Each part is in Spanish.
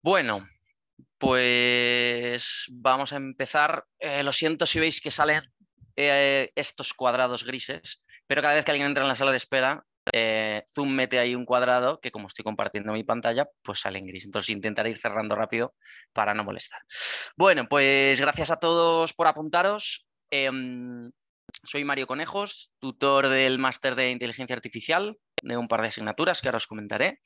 Bueno, pues vamos a empezar. Lo siento si veis que salen estos cuadrados grises, pero cada vez que alguien entra en la sala de espera, Zoom mete ahí un cuadrado que, como estoy compartiendo mi pantalla, pues sale en gris. Entonces intentaré ir cerrando rápido para no molestar. Bueno, pues gracias a todos por apuntaros. Soy Mario Conejos, tutor del máster de Inteligencia Artificial, de un par de asignaturas que ahora os comentaré.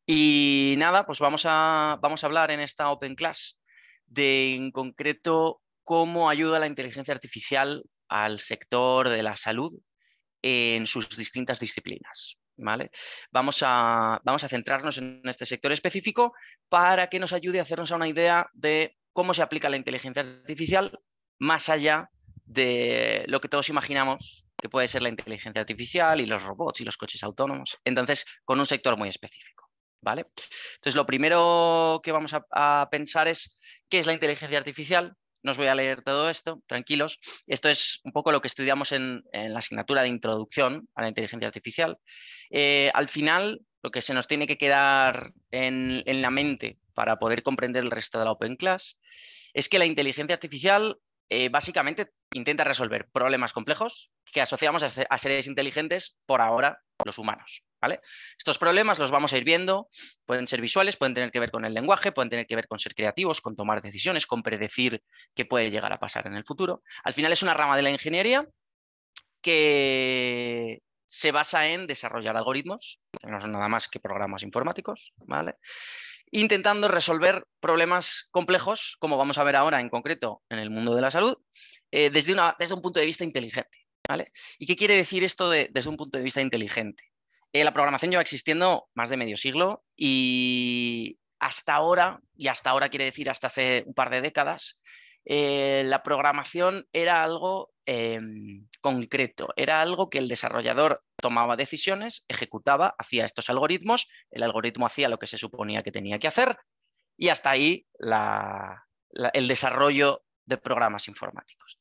Y nada, pues vamos a hablar en esta Open Class de, en concreto, cómo ayuda la inteligencia artificial al sector de la salud en sus distintas disciplinas. ¿Vale? Vamos a centrarnos en este sector específico para que nos ayude a hacernos una idea de cómo se aplica la inteligencia artificial más allá de lo que todos imaginamos que puede ser la inteligencia artificial y los robots y los coches autónomos. Entonces, con un sector muy específico. ¿Vale? Entonces, lo primero que vamos a pensar es qué es la inteligencia artificial. No os voy a leer todo esto, tranquilos. Esto es un poco lo que estudiamos en la asignatura de introducción a la inteligencia artificial. Al final, lo que se nos tiene que quedar en la mente para poder comprender el resto de la Open Class es que la inteligencia artificial básicamente intenta resolver problemas complejos que asociamos a seres inteligentes, por ahora, los humanos. ¿Vale? Estos problemas los vamos a ir viendo, pueden ser visuales, pueden tener que ver con el lenguaje, pueden tener que ver con ser creativos, con tomar decisiones, con predecir qué puede llegar a pasar en el futuro. Al final es una rama de la ingeniería que se basa en desarrollar algoritmos, que no son nada más que programas informáticos, ¿vale? Intentando resolver problemas complejos, como vamos a ver ahora en concreto en el mundo de la salud, desde un punto de vista inteligente. ¿Vale? ¿Y qué quiere decir esto desde un punto de vista inteligente? La programación lleva existiendo más de medio siglo y hasta ahora quiere decir hasta hace un par de décadas, la programación era algo concreto, era algo que el desarrollador tomaba decisiones, ejecutaba, hacía estos algoritmos, el algoritmo hacía lo que se suponía que tenía que hacer y hasta ahí el desarrollo de programas informáticos.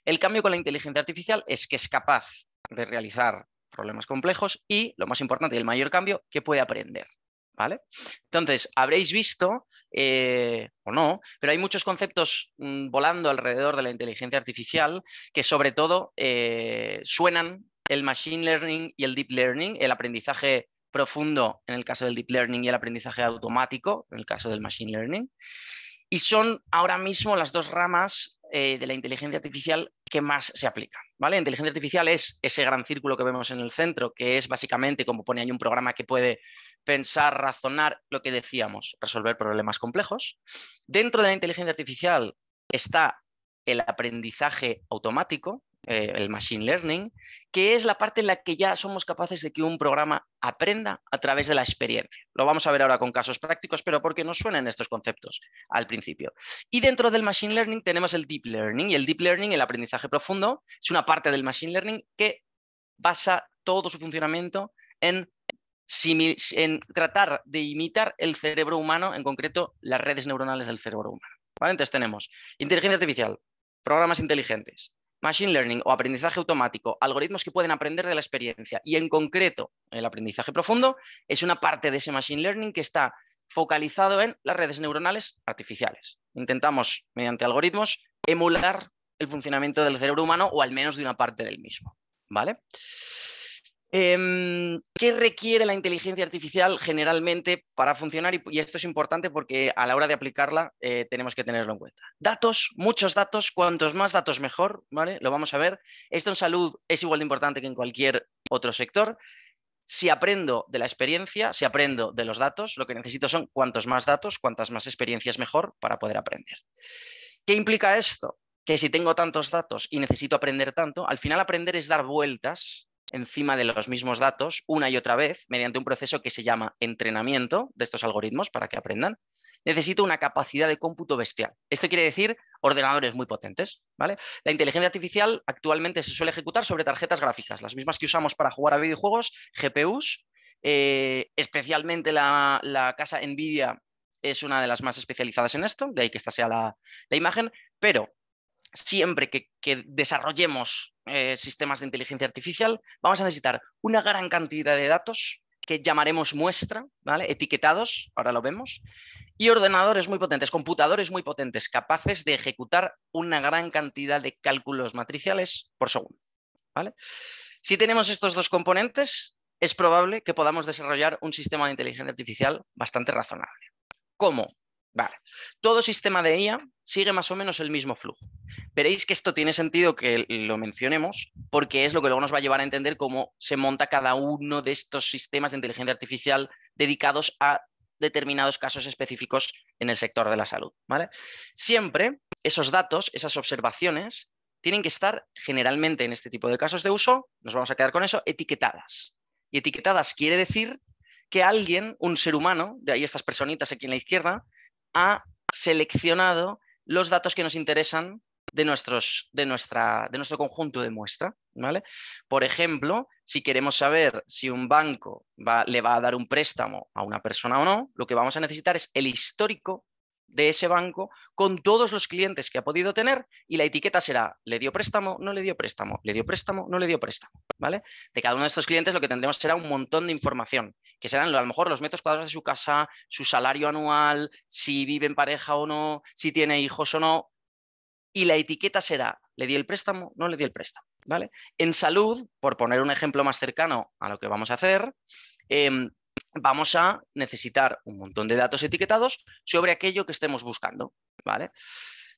El cambio con la inteligencia artificial es que es capaz de realizar problemas complejos y, lo más importante y el mayor cambio, que puede aprender. ¿Vale? Entonces, habréis visto, o no, pero hay muchos conceptos volando alrededor de la inteligencia artificial que sobre todo suenan el machine learning y el deep learning, el aprendizaje profundo en el caso del deep learning y el aprendizaje automático en el caso del machine learning. Y son ahora mismo las dos ramas de la inteligencia artificial que más se aplican. ¿Vale? La inteligencia artificial es ese gran círculo que vemos en el centro, que es básicamente, como pone ahí, un programa que puede pensar, razonar, lo que decíamos, resolver problemas complejos. Dentro de la inteligencia artificial está el aprendizaje automático, el machine learning, que es la parte en la que ya somos capaces de que un programa aprenda a través de la experiencia. Lo vamos a ver ahora con casos prácticos, pero porque nos suenan estos conceptos al principio. Y dentro del machine learning tenemos el deep learning, y el deep learning, el aprendizaje profundo, es una parte del machine learning que basa todo su funcionamiento en tratar de imitar el cerebro humano, en concreto las redes neuronales del cerebro humano. ¿Vale? Entonces tenemos inteligencia artificial, programas inteligentes, machine learning o aprendizaje automático, algoritmos que pueden aprender de la experiencia, y en concreto el aprendizaje profundo es una parte de ese machine learning que está focalizado en las redes neuronales artificiales. Intentamos, mediante algoritmos, emular el funcionamiento del cerebro humano o al menos de una parte del mismo. ¿Vale? ¿Qué requiere la inteligencia artificial generalmente para funcionar? Y esto es importante porque a la hora de aplicarla tenemos que tenerlo en cuenta. Datos, muchos datos, cuantos más datos mejor, ¿vale? Lo vamos a ver. Esto en salud es igual de importante que en cualquier otro sector. Si aprendo de la experiencia, si aprendo de los datos, lo que necesito son cuantos más datos, cuantas más experiencias mejor para poder aprender. ¿Qué implica esto? Que si tengo tantos datos y necesito aprender tanto, al final aprender es dar vueltas encima de los mismos datos una y otra vez mediante un proceso que se llama entrenamiento de estos algoritmos para que aprendan. Necesito una capacidad de cómputo bestial. Esto quiere decir ordenadores muy potentes, ¿vale? La inteligencia artificial actualmente se suele ejecutar sobre tarjetas gráficas, las mismas que usamos para jugar a videojuegos, GPUs, especialmente la casa NVIDIA es una de las más especializadas en esto, de ahí que esta sea la imagen, pero siempre que desarrollemos sistemas de inteligencia artificial, vamos a necesitar una gran cantidad de datos que llamaremos muestra, ¿vale? Etiquetados, ahora lo vemos, y ordenadores muy potentes, computadores muy potentes, capaces de ejecutar una gran cantidad de cálculos matriciales por segundo, ¿vale? Si tenemos estos dos componentes, es probable que podamos desarrollar un sistema de inteligencia artificial bastante razonable. ¿Cómo? Vale. Todo sistema de IA sigue más o menos el mismo flujo. Veréis que esto tiene sentido que lo mencionemos porque es lo que luego nos va a llevar a entender cómo se monta cada uno de estos sistemas de inteligencia artificial dedicados a determinados casos específicos en el sector de la salud, ¿vale? Siempre esos datos, esas observaciones, tienen que estar generalmente en este tipo de casos de uso, nos vamos a quedar con eso, etiquetadas. Y etiquetadas quiere decir que alguien, un ser humano, de ahí estas personitas aquí en la izquierda, ha seleccionado los datos que nos interesan de nuestro conjunto de muestra, ¿vale? Por ejemplo, si queremos saber si un banco le va a dar un préstamo a una persona o no, lo que vamos a necesitar es el histórico de ese banco con todos los clientes que ha podido tener y la etiqueta será ¿le dio préstamo? ¿No le dio préstamo? ¿Le dio préstamo? ¿No le dio préstamo? ¿Vale? De cada uno de estos clientes lo que tendremos será un montón de información, que serán a lo mejor los metros cuadrados de su casa, su salario anual, si vive en pareja o no, si tiene hijos o no, y la etiqueta será ¿le di el préstamo? ¿No le di el préstamo? ¿Vale? En salud, por poner un ejemplo más cercano a lo que vamos a hacer, vamos a necesitar un montón de datos etiquetados sobre aquello que estemos buscando, ¿vale?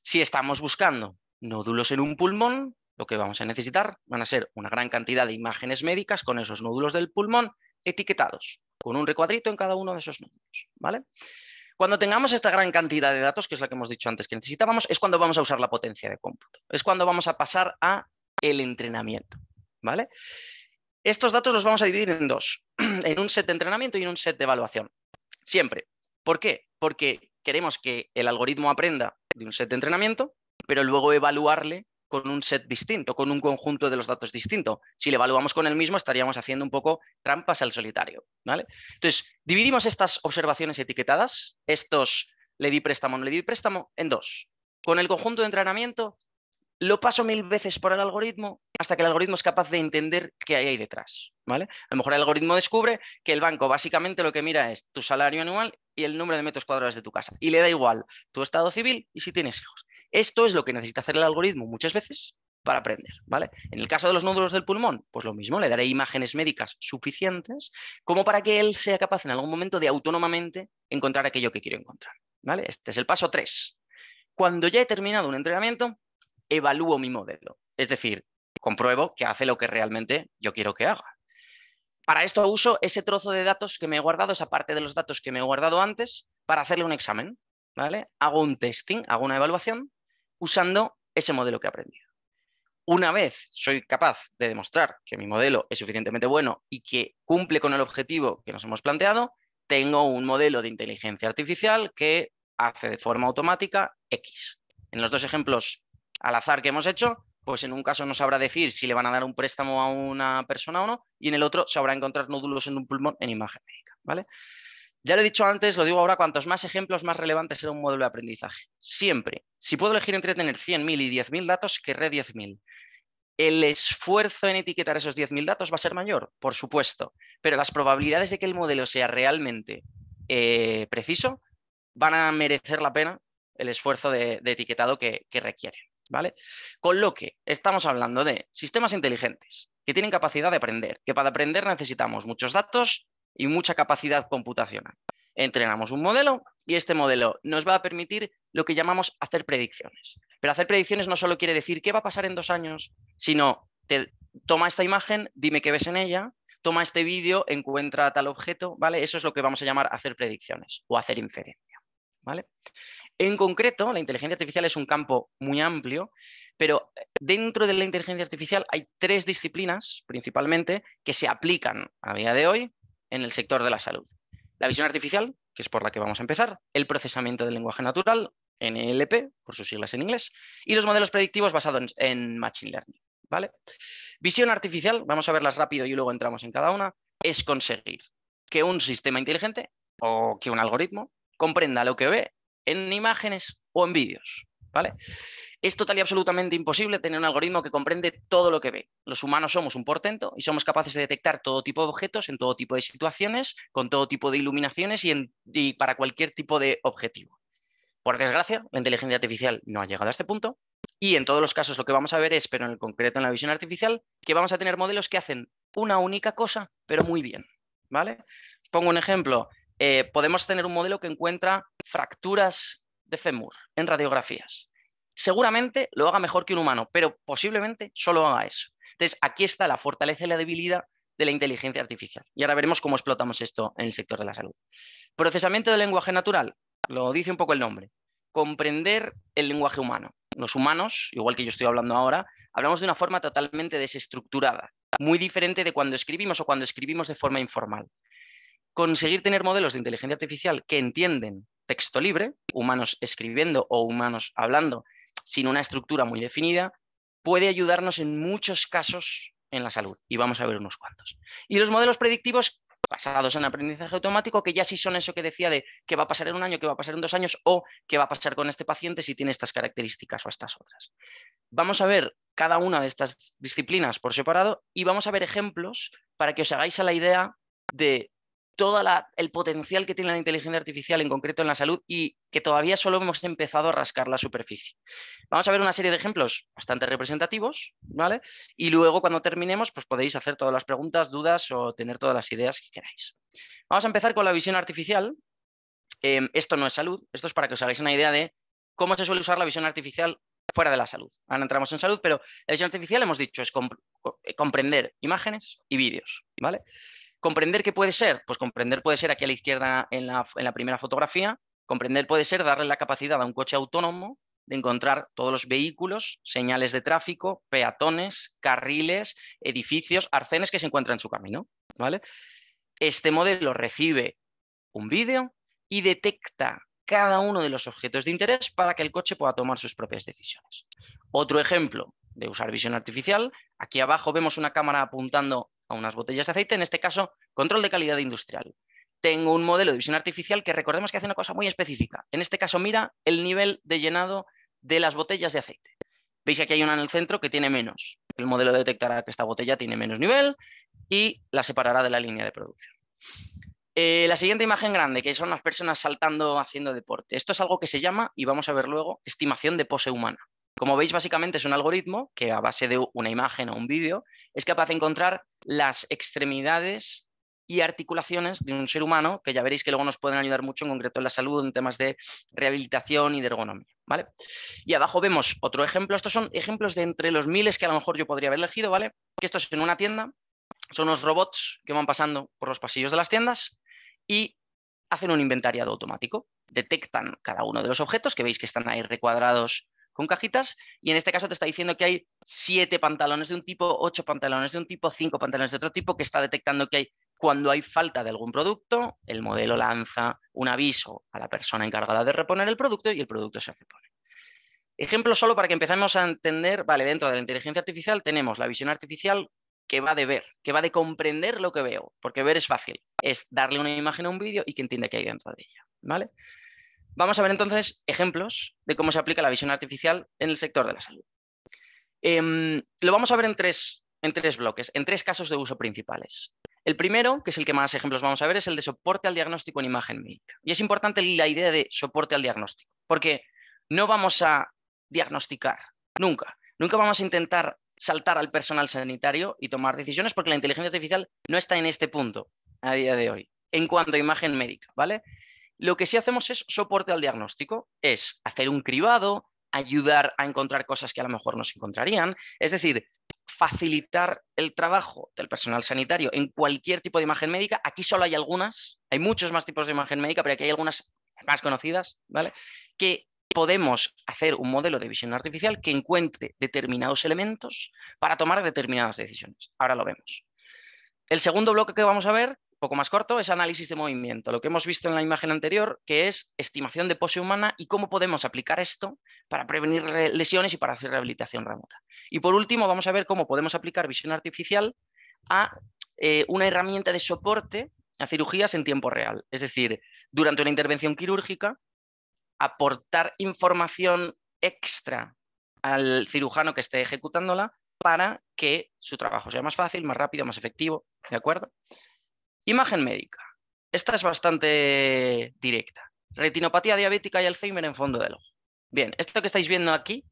Si estamos buscando nódulos en un pulmón, lo que vamos a necesitar van a ser una gran cantidad de imágenes médicas con esos nódulos del pulmón etiquetados, con un recuadrito en cada uno de esos nódulos, ¿vale? Cuando tengamos esta gran cantidad de datos, que es la que hemos dicho antes que necesitábamos, es cuando vamos a usar la potencia de cómputo. Es cuando vamos a pasar a el entrenamiento, ¿vale? Estos datos los vamos a dividir en dos, en un set de entrenamiento y en un set de evaluación. Siempre. ¿Por qué? Porque queremos que el algoritmo aprenda de un set de entrenamiento, pero luego evaluarle con un set distinto, con un conjunto de los datos distinto. Si le evaluamos con el mismo, estaríamos haciendo un poco trampas al solitario, ¿vale? Entonces, dividimos estas observaciones etiquetadas, estos le di préstamo, no le di préstamo, en dos. Con el conjunto de entrenamiento, lo paso 1000 veces por el algoritmo hasta que el algoritmo es capaz de entender qué hay ahí detrás, ¿vale? A lo mejor el algoritmo descubre que el banco básicamente lo que mira es tu salario anual y el número de metros cuadrados de tu casa. Y le da igual tu estado civil y si tienes hijos. Esto es lo que necesita hacer el algoritmo muchas veces para aprender, ¿vale? En el caso de los nódulos del pulmón, pues lo mismo, le daré imágenes médicas suficientes como para que él sea capaz en algún momento de autónomamente encontrar aquello que quiere encontrar, ¿vale? Este es el paso 3. Cuando ya he terminado un entrenamiento, evalúo mi modelo. Es decir, compruebo que hace lo que realmente yo quiero que haga. Para esto uso ese trozo de datos que me he guardado, esa parte de los datos que me he guardado antes, para hacerle un examen, ¿vale? Hago un testing, hago una evaluación usando ese modelo que he aprendido. Una vez soy capaz de demostrar que mi modelo es suficientemente bueno y que cumple con el objetivo que nos hemos planteado, tengo un modelo de inteligencia artificial que hace de forma automática X. En los dos ejemplos al azar que hemos hecho, pues en un caso no sabrá decir si le van a dar un préstamo a una persona o no, y en el otro sabrá encontrar nódulos en un pulmón en imagen médica, ¿vale? Ya lo he dicho antes, lo digo ahora, cuantos más ejemplos, más relevante será un modelo de aprendizaje. Siempre. Si puedo elegir entre tener 100.000 y 10.000 datos, querré 10.000. ¿El esfuerzo en etiquetar esos 10.000 datos va a ser mayor? Por supuesto, pero las probabilidades de que el modelo sea realmente preciso van a merecer la pena el esfuerzo de etiquetado que requieren, ¿vale? Con lo que estamos hablando de sistemas inteligentes que tienen capacidad de aprender, que para aprender necesitamos muchos datos y mucha capacidad computacional. Entrenamos un modelo y este modelo nos va a permitir lo que llamamos hacer predicciones. Pero hacer predicciones no solo quiere decir qué va a pasar en 2 años, sino toma esta imagen, dime qué ves en ella, toma este vídeo, encuentra tal objeto, ¿vale? Eso es lo que vamos a llamar hacer predicciones o hacer inferencia, ¿vale? En concreto, la inteligencia artificial es un campo muy amplio, pero dentro de la inteligencia artificial hay 3 disciplinas principalmente que se aplican a día de hoy en el sector de la salud. La visión artificial, que es por la que vamos a empezar, el procesamiento del lenguaje natural, NLP, por sus siglas en inglés, y los modelos predictivos basados en Machine Learning, ¿vale? Visión artificial, vamos a verlas rápido y luego entramos en cada una, es conseguir que un sistema inteligente o que un algoritmo comprenda lo que ve en imágenes o en vídeos, ¿vale? Es total y absolutamente imposible tener un algoritmo que comprende todo lo que ve. Los humanos somos un portento y somos capaces de detectar todo tipo de objetos en todo tipo de situaciones, con todo tipo de iluminaciones y para cualquier tipo de objetivo. Por desgracia, la inteligencia artificial no ha llegado a este punto y en todos los casos lo que vamos a ver es, pero en el concreto en la visión artificial, que vamos a tener modelos que hacen una única cosa, pero muy bien, ¿vale? Os pongo un ejemplo. Podemos tener un modelo que encuentra fracturas de fémur en radiografías. Seguramente lo haga mejor que un humano, pero posiblemente solo haga eso. Entonces, aquí está la fortaleza y la debilidad de la inteligencia artificial. Y ahora veremos cómo explotamos esto en el sector de la salud. Procesamiento del lenguaje natural, lo dice un poco el nombre. Comprender el lenguaje humano. Los humanos, igual que yo estoy hablando ahora, hablamos de una forma totalmente desestructurada, muy diferente de cuando escribimos o cuando escribimos de forma informal. Conseguir tener modelos de inteligencia artificial que entienden texto libre, humanos escribiendo o humanos hablando, sin una estructura muy definida, puede ayudarnos en muchos casos en la salud. Y vamos a ver unos cuantos. Y los modelos predictivos basados en aprendizaje automático, que ya sí son eso que decía de qué va a pasar en un año, qué va a pasar en 2 años o qué va a pasar con este paciente si tiene estas características o estas otras. Vamos a ver cada una de estas disciplinas por separado y vamos a ver ejemplos para que os hagáis a la idea de todo el potencial que tiene la inteligencia artificial, en concreto en la salud, y que todavía solo hemos empezado a rascar la superficie. Vamos a ver una serie de ejemplos bastante representativos, ¿vale? Y luego, cuando terminemos, pues podéis hacer todas las preguntas, dudas o tener todas las ideas que queráis. Vamos a empezar con la visión artificial. Esto no es salud, esto es para que os hagáis una idea de cómo se suele usar la visión artificial fuera de la salud. Ahora entramos en salud, pero la visión artificial, hemos dicho, es comprender imágenes y vídeos, ¿vale? ¿Comprender qué puede ser? Pues comprender puede ser aquí a la izquierda en la primera fotografía. Comprender puede ser darle la capacidad a un coche autónomo de encontrar todos los vehículos, señales de tráfico, peatones, carriles, edificios, arcenes que se encuentran en su camino, ¿vale? Este modelo recibe un vídeo y detecta cada uno de los objetos de interés para que el coche pueda tomar sus propias decisiones. Otro ejemplo de usar visión artificial, aquí abajo vemos una cámara apuntando a unas botellas de aceite, en este caso, control de calidad industrial. Tengo un modelo de visión artificial que recordemos que hace una cosa muy específica. En este caso, mira el nivel de llenado de las botellas de aceite. Veis que aquí hay una en el centro que tiene menos. El modelo detectará que esta botella tiene menos nivel y la separará de la línea de producción. La siguiente imagen grande, que son las personas saltando haciendo deporte. Esto es algo que se llama, y vamos a ver luego, estimación de pose humana. Como veis, básicamente es un algoritmo que a base de una imagen o un vídeo es capaz de encontrar las extremidades y articulaciones de un ser humano, que ya veréis que luego nos pueden ayudar mucho, en concreto en la salud, en temas de rehabilitación y de ergonomía, ¿vale? Y abajo vemos otro ejemplo. Estos son ejemplos de entre los miles que a lo mejor yo podría haber elegido, ¿vale? Que esto es en una tienda, son unos robots que van pasando por los pasillos de las tiendas y hacen un inventariado automático. Detectan cada uno de los objetos, que veis que están ahí recuadrados con cajitas, y en este caso te está diciendo que hay 7 pantalones de un tipo, 8 pantalones de un tipo, 5 pantalones de otro tipo, que está detectando que cuando hay falta de algún producto, el modelo lanza un aviso a la persona encargada de reponer el producto y el producto se repone. Ejemplo solo para que empecemos a entender, vale, dentro de la inteligencia artificial tenemos la visión artificial que va de ver, que va de comprender lo que veo, porque ver es fácil, es darle una imagen a un vídeo y que entienda qué hay dentro de ella, ¿vale? Vamos a ver entonces ejemplos de cómo se aplica la visión artificial en el sector de la salud. Lo vamos a ver en tres bloques, en 3 casos de uso principales. El primero, que es el que más ejemplos vamos a ver, es el de soporte al diagnóstico en imagen médica. Y es importante la idea de soporte al diagnóstico, porque no vamos a diagnosticar, nunca. Nunca vamos a intentar saltar al personal sanitario y tomar decisiones porque la inteligencia artificial no está en este punto a día de hoy, en cuanto a imagen médica, ¿vale? Lo que sí hacemos es soporte al diagnóstico, es hacer un cribado, ayudar a encontrar cosas que a lo mejor no se encontrarían, es decir, facilitar el trabajo del personal sanitario en cualquier tipo de imagen médica. Aquí solo hay algunas, hay muchos más tipos de imagen médica, pero aquí hay algunas más conocidas, ¿vale? Que podemos hacer un modelo de visión artificial que encuentre determinados elementos para tomar determinadas decisiones. Ahora lo vemos. El segundo bloque que vamos a ver, un poco más corto, es análisis de movimiento. Lo que hemos visto en la imagen anterior, que es estimación de pose humana y cómo podemos aplicar esto para prevenir lesiones y para hacer rehabilitación remota. Y por último, vamos a ver cómo podemos aplicar visión artificial a una herramienta de soporte a cirugías en tiempo real. Es decir, durante una intervención quirúrgica, aportar información extra al cirujano que esté ejecutándola para que su trabajo sea más fácil, más rápido, más efectivo, ¿de acuerdo? Imagen médica. Esta es bastante directa. Retinopatía diabética y Alzheimer en fondo del ojo. Bien, esto que estáis viendo aquí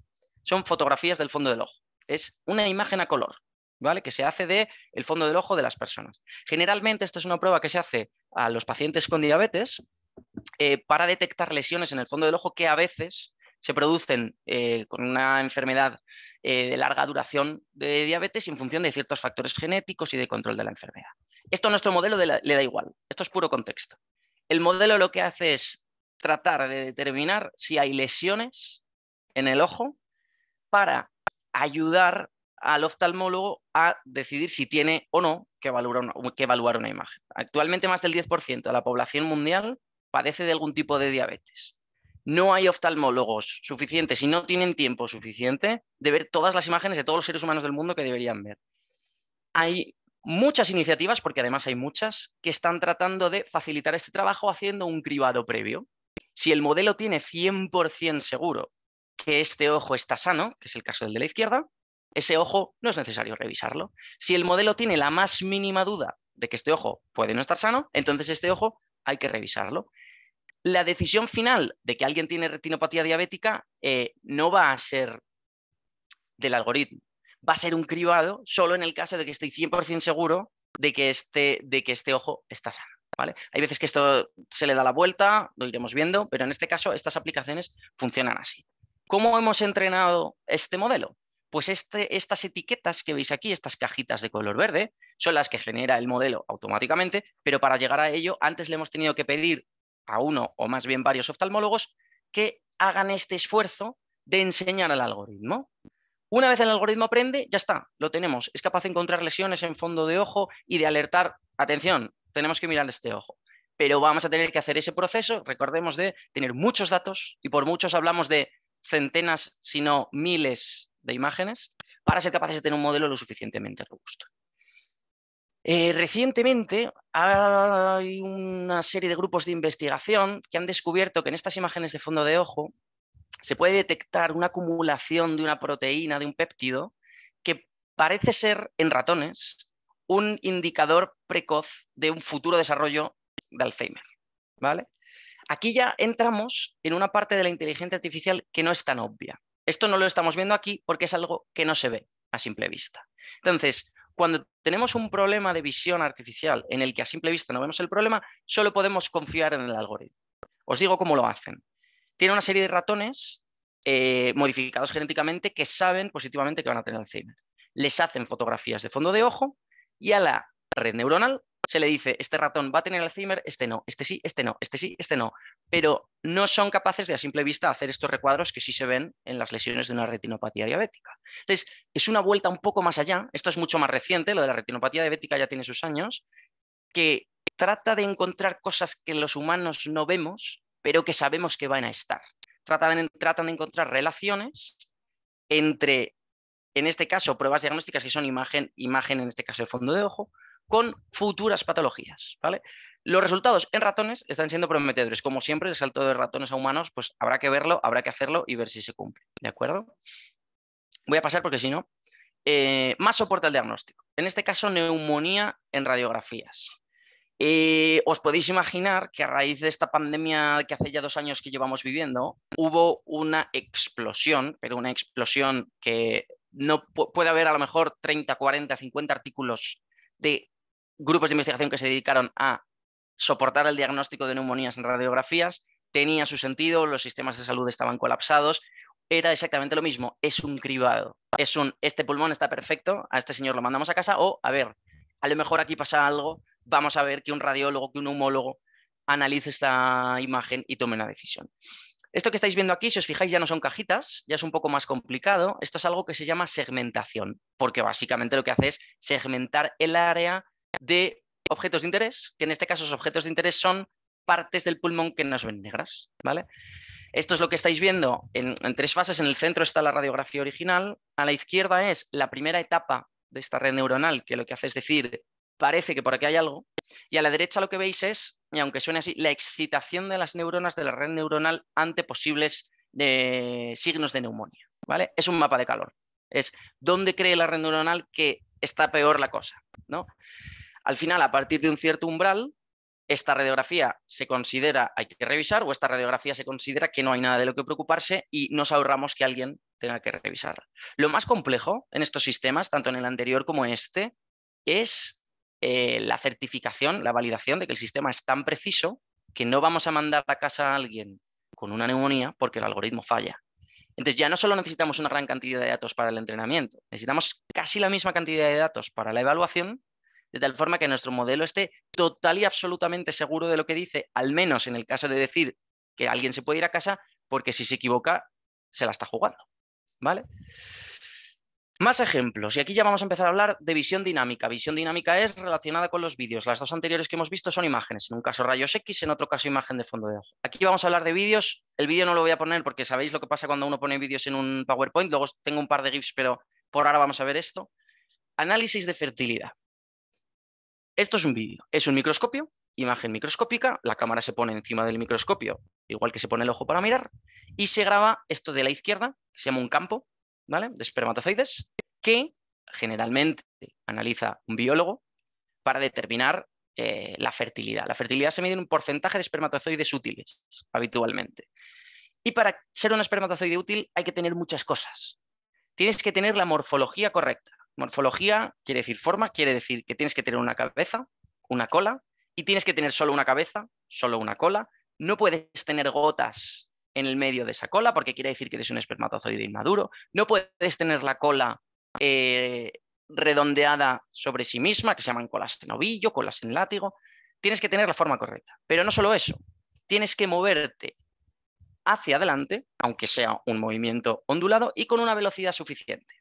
son fotografías del fondo del ojo. Es una imagen a color, ¿vale? Que se hace del fondo del ojo de las personas. Generalmente esta es una prueba que se hace a los pacientes con diabetes para detectar lesiones en el fondo del ojo que a veces se producen con una enfermedad de larga duración de diabetes en función de ciertos factores genéticos y de control de la enfermedad. Esto a nuestro modelo le da igual, esto es puro contexto. El modelo lo que hace es tratar de determinar si hay lesiones en el ojo para ayudar al oftalmólogo a decidir si tiene o no que evaluar una imagen. Actualmente más del 10% de la población mundial padece de algún tipo de diabetes. No hay oftalmólogos suficientes y no tienen tiempo suficiente de ver todas las imágenes de todos los seres humanos del mundo que deberían ver. Hay muchas iniciativas, porque además hay muchas, que están tratando de facilitar este trabajo haciendo un cribado previo. Si el modelo tiene 100% seguro que este ojo está sano, que es el caso del de la izquierda, ese ojo no es necesario revisarlo. Si el modelo tiene la más mínima duda de que este ojo puede no estar sano, entonces este ojo hay que revisarlo. La decisión final de que alguien tiene retinopatía diabética no va a ser del algoritmo, va a ser un cribado solo en el caso de que estoy 100% seguro de que este ojo está sano. ¿Vale? Hay veces que esto se le da la vuelta, lo iremos viendo, pero en este caso estas aplicaciones funcionan así. ¿Cómo hemos entrenado este modelo? Pues estas etiquetas que veis aquí, estas cajitas de color verde, son las que genera el modelo automáticamente, pero para llegar a ello antes le hemos tenido que pedir a uno o más bien varios oftalmólogos que hagan este esfuerzo de enseñar al algoritmo. Una vez el algoritmo aprende, ya está, lo tenemos. Es capaz de encontrar lesiones en fondo de ojo y de alertar, atención, tenemos que mirar este ojo. Pero vamos a tener que hacer ese proceso, recordemos, de tener muchos datos, y por muchos hablamos de centenas, si no miles de imágenes, para ser capaces de tener un modelo lo suficientemente robusto. Recientemente hay una serie de grupos de investigación que han descubierto que en estas imágenes de fondo de ojo se puede detectar una acumulación de una proteína, de un péptido, que parece ser en ratones un indicador precoz de un futuro desarrollo de Alzheimer. ¿Vale? Aquí ya entramos en una parte de la inteligencia artificial que no es tan obvia. Esto no lo estamos viendo aquí porque es algo que no se ve a simple vista. Entonces, cuando tenemos un problema de visión artificial en el que a simple vista no vemos el problema, solo podemos confiar en el algoritmo. Os digo cómo lo hacen. Tiene una serie de ratones modificados genéticamente que saben positivamente que van a tener Alzheimer. Les hacen fotografías de fondo de ojo y a la red neuronal se le dice, este ratón va a tener Alzheimer, este no, este sí, este no, este sí, este no. Pero no son capaces de a simple vista hacer estos recuadros que sí se ven en las lesiones de una retinopatía diabética. Entonces, es una vuelta un poco más allá. Esto es mucho más reciente, lo de la retinopatía diabética ya tiene sus años, que trata de encontrar cosas que los humanos no vemos, pero que sabemos que van a estar. Tratan de encontrar relaciones entre, en este caso, pruebas diagnósticas que son imagen en este caso de fondo de ojo, con futuras patologías. ¿Vale? Los resultados en ratones están siendo prometedores. Como siempre, el salto de ratones a humanos, pues habrá que verlo, habrá que hacerlo y ver si se cumple. ¿De acuerdo? Voy a pasar porque si no, más soporte al diagnóstico. En este caso, neumonía en radiografías. Os podéis imaginar que a raíz de esta pandemia que hace ya 2 años que llevamos viviendo, hubo una explosión, pero una explosión que no puede haber a lo mejor 30, 40, 50 artículos de grupos de investigación que se dedicaron a soportar el diagnóstico de neumonías en radiografías. Tenía su sentido, los sistemas de salud estaban colapsados. Era exactamente lo mismo, es un cribado. Este pulmón está perfecto, a este señor lo mandamos a casa, o a ver, a lo mejor aquí pasa algo, vamos a ver que un radiólogo, que un neumólogo analice esta imagen y tome una decisión. Esto que estáis viendo aquí, si os fijáis, ya no son cajitas, ya es un poco más complicado. Esto es algo que se llama segmentación, porque básicamente lo que hace es segmentar el área de objetos de interés, que en este caso los objetos de interés son partes del pulmón que no se ven negras, ¿vale? Esto es lo que estáis viendo en 3 fases. En el centro está la radiografía original, a la izquierda es la primera etapa de esta red neuronal, que lo que hace es decir, parece que por aquí hay algo, y a la derecha lo que veis es, y aunque suene así, la excitación de las neuronas de la red neuronal ante posibles signos de neumonía. ¿vale? Es un mapa de calor. Es dónde cree la red neuronal que está peor la cosa, ¿no? Al final, a partir de un cierto umbral, esta radiografía se considera hay que revisar o esta radiografía se considera que no hay nada de lo que preocuparse y nos ahorramos que alguien tenga que revisarla. Lo más complejo en estos sistemas, tanto en el anterior como en este, es la certificación, la validación de que el sistema es tan preciso que no vamos a mandar a casa a alguien con una neumonía porque el algoritmo falla. Entonces ya no solo necesitamos una gran cantidad de datos para el entrenamiento, necesitamos casi la misma cantidad de datos para la evaluación, de tal forma que nuestro modelo esté total y absolutamente seguro de lo que dice, al menos en el caso de decir que alguien se puede ir a casa, porque si se equivoca, se la está jugando, ¿vale? Más ejemplos, y aquí ya vamos a empezar a hablar de visión dinámica. Visión dinámica es relacionada con los vídeos. Las dos anteriores que hemos visto son imágenes, en un caso rayos X, en otro caso imagen de fondo de ojo. Aquí vamos a hablar de vídeos. El vídeo no lo voy a poner porque sabéis lo que pasa cuando uno pone vídeos en un PowerPoint. Luego tengo un par de GIFs, pero por ahora vamos a ver esto. Análisis de fertilidad. Esto es un vídeo, es un microscopio, imagen microscópica, la cámara se pone encima del microscopio, igual que se pone el ojo para mirar, y se graba esto de la izquierda, que se llama un campo, ¿vale?, de espermatozoides, que generalmente analiza un biólogo para determinar la fertilidad. La fertilidad se mide en un porcentaje de espermatozoides útiles, habitualmente. Y para ser un espermatozoide útil hay que tener muchas cosas. Tienes que tener la morfología correcta. Morfología quiere decir forma, quiere decir que tienes que tener una cabeza, una cola, y tienes que tener solo una cabeza, solo una cola. No puedes tener gotas en el medio de esa cola porque quiere decir que eres un espermatozoide inmaduro. No puedes tener la cola redondeada sobre sí misma, que se llaman colas en ovillo, colas en látigo. Tienes que tener la forma correcta. Pero no solo eso, tienes que moverte hacia adelante, aunque sea un movimiento ondulado y con una velocidad suficiente,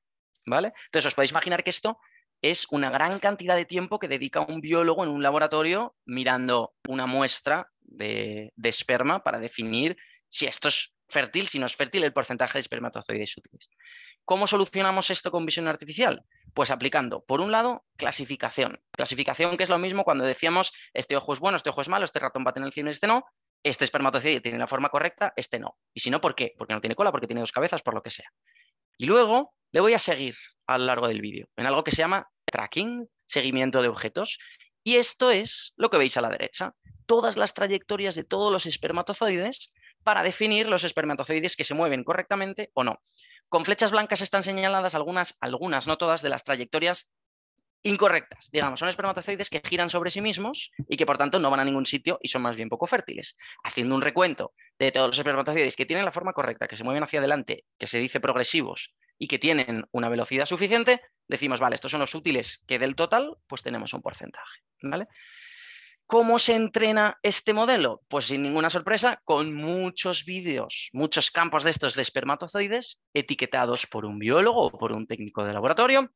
¿vale? Entonces os podéis imaginar que esto es una gran cantidad de tiempo que dedica un biólogo en un laboratorio mirando una muestra de esperma para definir si esto es fértil, si no es fértil, el porcentaje de espermatozoides útiles. ¿Cómo solucionamos esto con visión artificial? Pues aplicando, por un lado, clasificación. Clasificación que es lo mismo cuando decíamos este ojo es bueno, este ojo es malo, este ratón va a tener el cine, este no. Este espermatozoide tiene la forma correcta, este no. Y si no, ¿por qué? Porque no tiene cola, porque tiene dos cabezas, por lo que sea. Y luego le voy a seguir a lo largo del vídeo en algo que se llama tracking, seguimiento de objetos. Y esto es lo que veis a la derecha. Todas las trayectorias de todos los espermatozoides para definir los espermatozoides que se mueven correctamente o no. Con flechas blancas están señaladas algunas, no todas, de las trayectorias incorrectas. Digamos, son espermatozoides que giran sobre sí mismos y que por tanto no van a ningún sitio y son más bien poco fértiles. Haciendo un recuento de todos los espermatozoides que tienen la forma correcta, que se mueven hacia adelante, que se dice progresivos y que tienen una velocidad suficiente, decimos, vale, estos son los útiles que del total, pues tenemos un porcentaje, ¿vale? ¿Cómo se entrena este modelo? Pues sin ninguna sorpresa, con muchos vídeos, muchos campos de estos de espermatozoides etiquetados por un biólogo o por un técnico de laboratorio,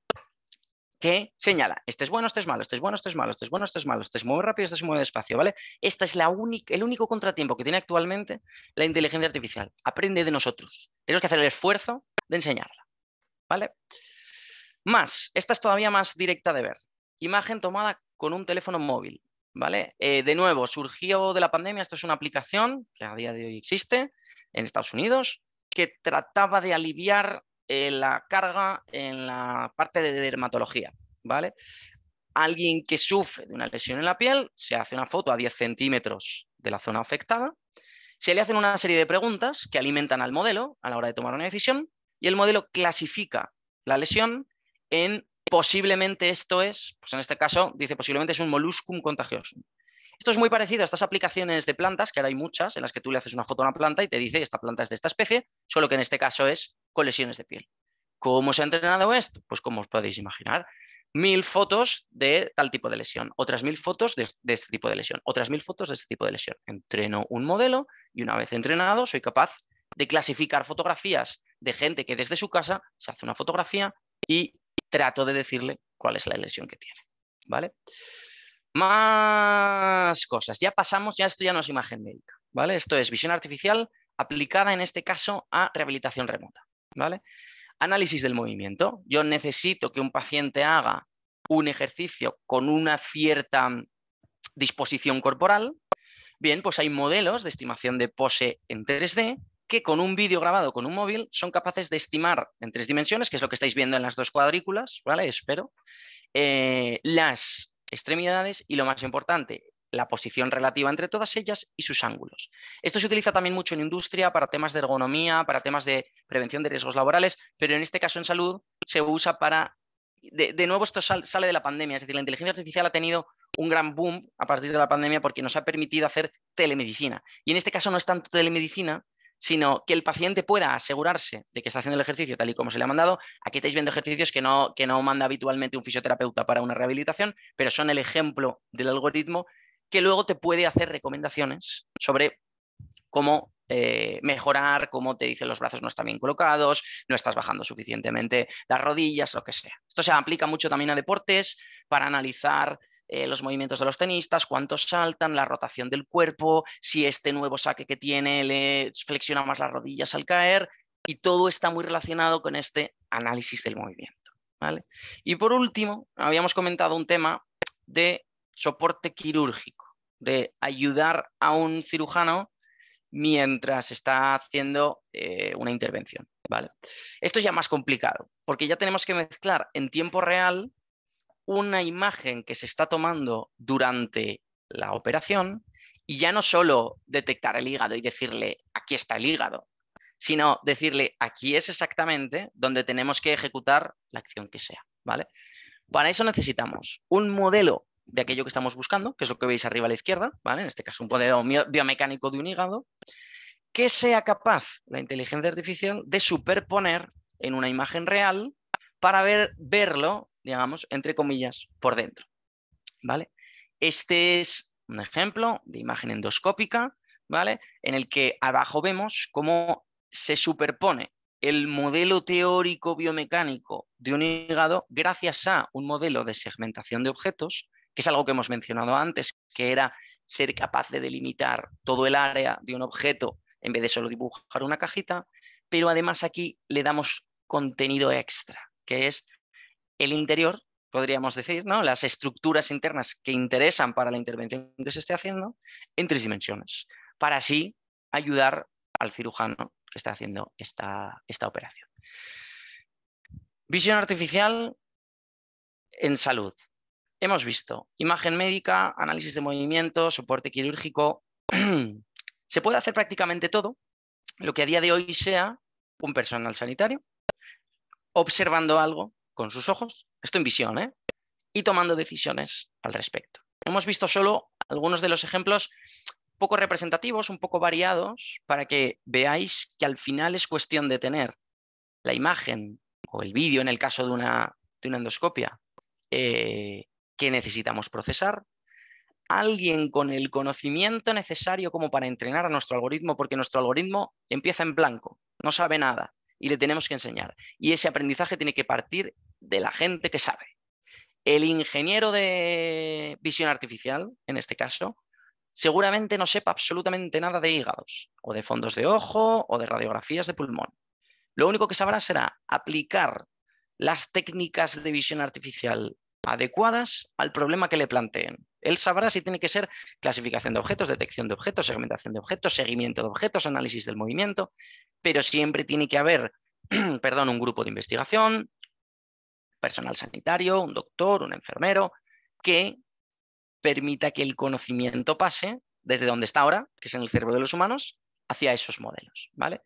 que señala, este es bueno, este es malo, este es bueno, este es malo, este es bueno, este es malo, este es muy rápido, este es muy despacio, ¿vale? Este es el único contratiempo que tiene actualmente la inteligencia artificial. Aprende de nosotros. Tenemos que hacer el esfuerzo de enseñarla, ¿vale? Más, esta es todavía más directa de ver. Imagen tomada con un teléfono móvil, ¿vale? De nuevo, surgió de la pandemia, esto es una aplicación que a día de hoy existe en Estados Unidos, que trataba de aliviar la carga en la parte de dermatología, ¿vale? Alguien que sufre de una lesión en la piel, se hace una foto a 10 centímetros de la zona afectada, se le hacen una serie de preguntas que alimentan al modelo a la hora de tomar una decisión y el modelo clasifica la lesión en posiblemente esto es, pues en este caso dice posiblemente es un molluscum contagiosum. Esto es muy parecido a estas aplicaciones de plantas, que ahora hay muchas, en las que tú le haces una foto a una planta y te dice esta planta es de esta especie, solo que en este caso es con lesiones de piel. ¿Cómo se ha entrenado esto? Pues como os podéis imaginar, 1000 fotos de tal tipo de lesión, otras 1000 fotos de este tipo de lesión, otras 1000 fotos de este tipo de lesión. Entreno un modelo y una vez entrenado soy capaz de clasificar fotografías de gente que desde su casa se hace una fotografía y trato de decirle cuál es la lesión que tiene, ¿vale? Más cosas. Ya pasamos, ya esto ya no es imagen médica, ¿vale? Esto es visión artificial aplicada en este caso a rehabilitación remota, ¿vale? Análisis del movimiento. Yo necesito que un paciente haga un ejercicio con una cierta disposición corporal. Bien, pues hay modelos de estimación de pose en 3D que con un vídeo grabado con un móvil son capaces de estimar en 3 dimensiones, que es lo que estáis viendo en las 2 cuadrículas, ¿vale? Espero, las extremidades y, lo más importante, la posición relativa entre todas ellas y sus ángulos. Esto se utiliza también mucho en industria para temas de ergonomía, para temas de prevención de riesgos laborales, pero en este caso en salud se usa para... De nuevo, esto sale de la pandemia, es decir, la inteligencia artificial ha tenido un gran boom a partir de la pandemia porque nos ha permitido hacer telemedicina. Y en este caso no es tanto telemedicina, sino que el paciente pueda asegurarse de que está haciendo el ejercicio tal y como se le ha mandado. Aquí estáis viendo ejercicios que no manda habitualmente un fisioterapeuta para una rehabilitación, pero son el ejemplo del algoritmo que luego te puede hacer recomendaciones sobre cómo mejorar, cómo te dicen los brazos no están bien colocados, no estás bajando suficientemente las rodillas, lo que sea. Esto se aplica mucho también a deportes para analizar los movimientos de los tenistas, cuántos saltan, la rotación del cuerpo, si este nuevo saque que tiene le flexiona más las rodillas al caer, y todo está muy relacionado con este análisis del movimiento, ¿vale? Y por último, habíamos comentado un tema de soporte quirúrgico, de ayudar a un cirujano mientras está haciendo una intervención, ¿vale? Esto es ya más complicado, porque ya tenemos que mezclar en tiempo real una imagen que se está tomando durante la operación y ya no solo detectar el hígado y decirle, aquí está el hígado, sino decirle, aquí es exactamente donde tenemos que ejecutar la acción que sea, ¿vale? Para eso necesitamos un modelo de aquello que estamos buscando, que es lo que veis arriba a la izquierda, ¿vale? En este caso un modelo biomecánico de un hígado, que sea capaz la inteligencia artificial de superponer en una imagen real para verlo, digamos, entre comillas, por dentro, ¿vale? Este es un ejemplo de imagen endoscópica, ¿vale? En el que abajo vemos cómo se superpone el modelo teórico biomecánico de un hígado gracias a un modelo de segmentación de objetos, que es algo que hemos mencionado antes, que era ser capaz de delimitar todo el área de un objeto en vez de solo dibujar una cajita, pero además aquí le damos contenido extra, que es el interior, podríamos decir, ¿no? Las estructuras internas que interesan para la intervención que se esté haciendo en 3 dimensiones, para así ayudar al cirujano que está haciendo esta operación. Visión artificial en salud. Hemos visto imagen médica, análisis de movimiento, soporte quirúrgico. Se puede hacer prácticamente todo lo que a día de hoy sea un personal sanitario observando algo con sus ojos, esto en visión, y tomando decisiones al respecto. Hemos visto solo algunos de los ejemplos poco representativos, un poco variados, para que veáis que al final es cuestión de tener la imagen o el vídeo, en el caso de una endoscopia, que necesitamos procesar, alguien con el conocimiento necesario como para entrenar a nuestro algoritmo, porque nuestro algoritmo empieza en blanco, no sabe nada y le tenemos que enseñar. Y ese aprendizaje tiene que partir de la gente que sabe. El ingeniero de visión artificial, en este caso, seguramente no sepa absolutamente nada de hígados, o de fondos de ojo, o de radiografías de pulmón. Lo único que sabrá será aplicar las técnicas de visión artificial adecuadas al problema que le planteen. Él sabrá si tiene que ser clasificación de objetos, detección de objetos, segmentación de objetos, seguimiento de objetos, análisis del movimiento, pero siempre tiene que haber un grupo de investigación, personal sanitario, un doctor, un enfermero, que permita que el conocimiento pase desde donde está ahora, que es en el cerebro de los humanos, hacia esos modelos, ¿vale?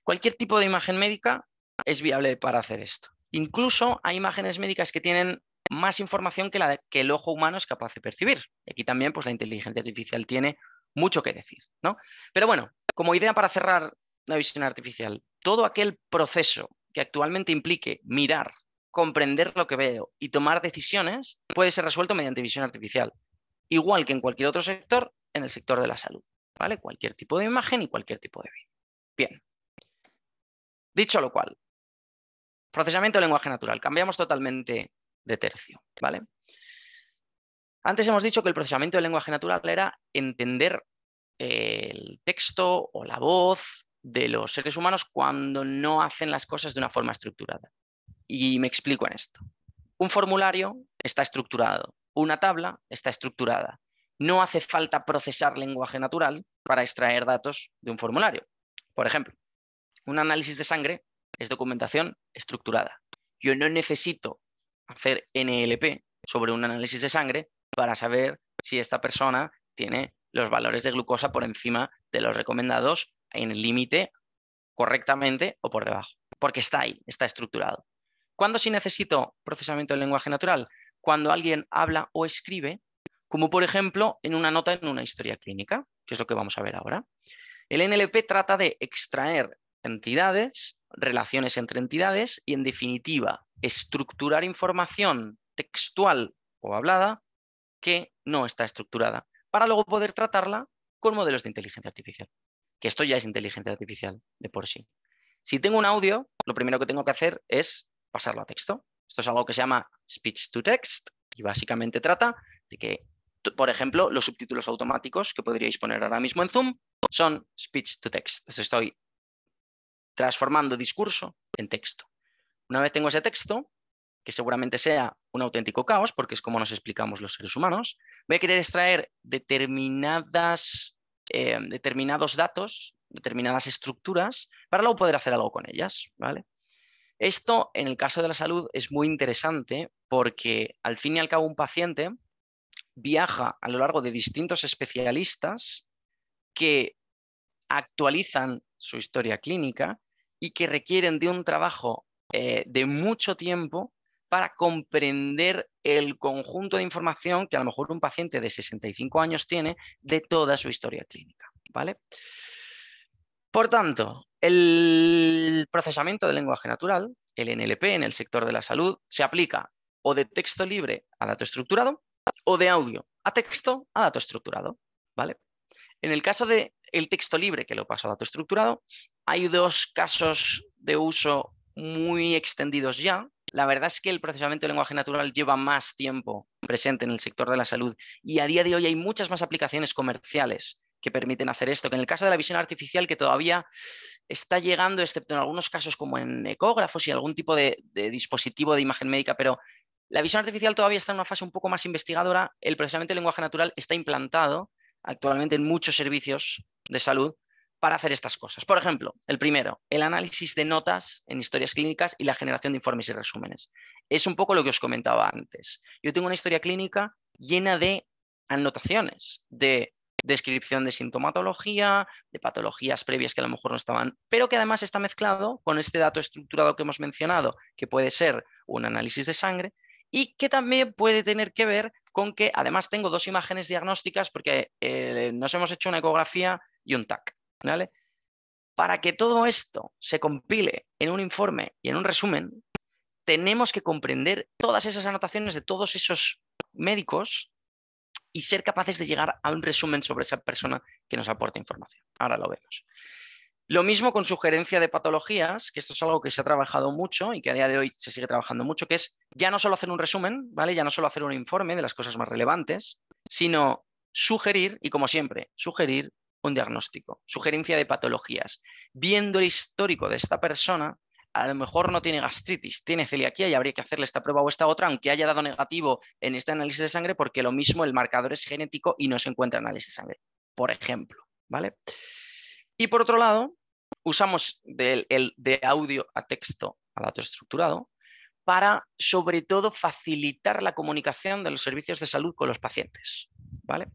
Cualquier tipo de imagen médica es viable para hacer esto. Incluso hay imágenes médicas que tienen más información que el ojo humano es capaz de percibir. Y aquí también pues, la inteligencia artificial tiene mucho que decir, ¿no? Pero bueno, como idea para cerrar la visión artificial, todo aquel proceso que actualmente implique mirar, comprender lo que veo y tomar decisiones puede ser resuelto mediante visión artificial. Igual que en cualquier otro sector, en el sector de la salud, ¿vale? Cualquier tipo de imagen y cualquier tipo de vídeo. Bien. Dicho lo cual, procesamiento de lenguaje natural. Cambiamos totalmente de tercio, ¿vale? Antes hemos dicho que el procesamiento del lenguaje natural era entender el texto o la voz de los seres humanos cuando no hacen las cosas de una forma estructurada. Y me explico en esto. Un formulario está estructurado, una tabla está estructurada. No hace falta procesar lenguaje natural para extraer datos de un formulario. Por ejemplo, un análisis de sangre es documentación estructurada. Yo no necesito hacer NLP sobre un análisis de sangre para saber si esta persona tiene los valores de glucosa por encima de los recomendados en el límite correctamente o por debajo, porque está ahí, está estructurado. ¿Cuándo sí necesito procesamiento del lenguaje natural? Cuando alguien habla o escribe, como por ejemplo en una nota en una historia clínica, que es lo que vamos a ver ahora. El NLP trata de extraer entidades, relaciones entre entidades y, en definitiva, estructurar información textual o hablada que no está estructurada, para luego poder tratarla con modelos de inteligencia artificial, que esto ya es inteligencia artificial de por sí. Si tengo un audio, lo primero que tengo que hacer es pasarlo a texto. Esto es algo que se llama speech to text y básicamente trata de que, por ejemplo, los subtítulos automáticos que podríais poner ahora mismo en Zoom son speech to text. Estoy transformando discurso en texto. Una vez tengo ese texto, que seguramente sea un auténtico caos, porque es como nos explicamos los seres humanos, voy a querer extraer determinados datos, determinadas estructuras, para luego poder hacer algo con ellas, ¿vale? Esto, en el caso de la salud, es muy interesante porque, al fin y al cabo, un paciente viaja a lo largo de distintos especialistas que actualizan su historia clínica y que requieren de un trabajo de mucho tiempo para comprender el conjunto de información que a lo mejor un paciente de 65 años tiene de toda su historia clínica, ¿vale? Por tanto, el procesamiento del lenguaje natural, el NLP en el sector de la salud, se aplica o de texto libre a dato estructurado o de audio a texto a dato estructurado, ¿vale? En el caso del texto libre, que lo paso a dato estructurado, hay dos casos de uso muy extendidos ya. La verdad es que el procesamiento del lenguaje natural lleva más tiempo presente en el sector de la salud y a día de hoy hay muchas más aplicaciones comerciales que permiten hacer esto, que en el caso de la visión artificial, que todavía está llegando, excepto en algunos casos como en ecógrafos y algún tipo de dispositivo de imagen médica, pero la visión artificial todavía está en una fase un poco más investigadora. El procesamiento del lenguaje natural está implantado actualmente en muchos servicios de salud para hacer estas cosas. Por ejemplo, el primero, el análisis de notas en historias clínicas y la generación de informes y resúmenes. Es un poco lo que os comentaba antes. Yo tengo una historia clínica llena de anotaciones, de descripción de sintomatología, de patologías previas que a lo mejor no estaban, pero que además está mezclado con este dato estructurado que hemos mencionado, que puede ser un análisis de sangre y que también puede tener que ver con que además tengo dos imágenes diagnósticas porque nos hemos hecho una ecografía y un TAC, ¿vale? Para que todo esto se compile en un informe y en un resumen, tenemos que comprender todas esas anotaciones de todos esos médicos y ser capaces de llegar a un resumen sobre esa persona que nos aporta información. Ahora lo vemos. Lo mismo con sugerencia de patologías, que esto es algo que se ha trabajado mucho y que a día de hoy se sigue trabajando mucho, que es ya no solo hacer un resumen, ¿vale? Ya no solo hacer un informe de las cosas más relevantes, sino sugerir, y como siempre, sugerir un diagnóstico, sugerencia de patologías. Viendo el histórico de esta persona, a lo mejor no tiene gastritis, tiene celiaquía y habría que hacerle esta prueba o esta otra, aunque haya dado negativo en este análisis de sangre, porque lo mismo el marcador es genético y no se encuentra en análisis de sangre, por ejemplo, ¿vale? Y por otro lado, usamos de audio a texto a dato estructurado para, sobre todo, facilitar la comunicación de los servicios de salud con los pacientes, ¿vale?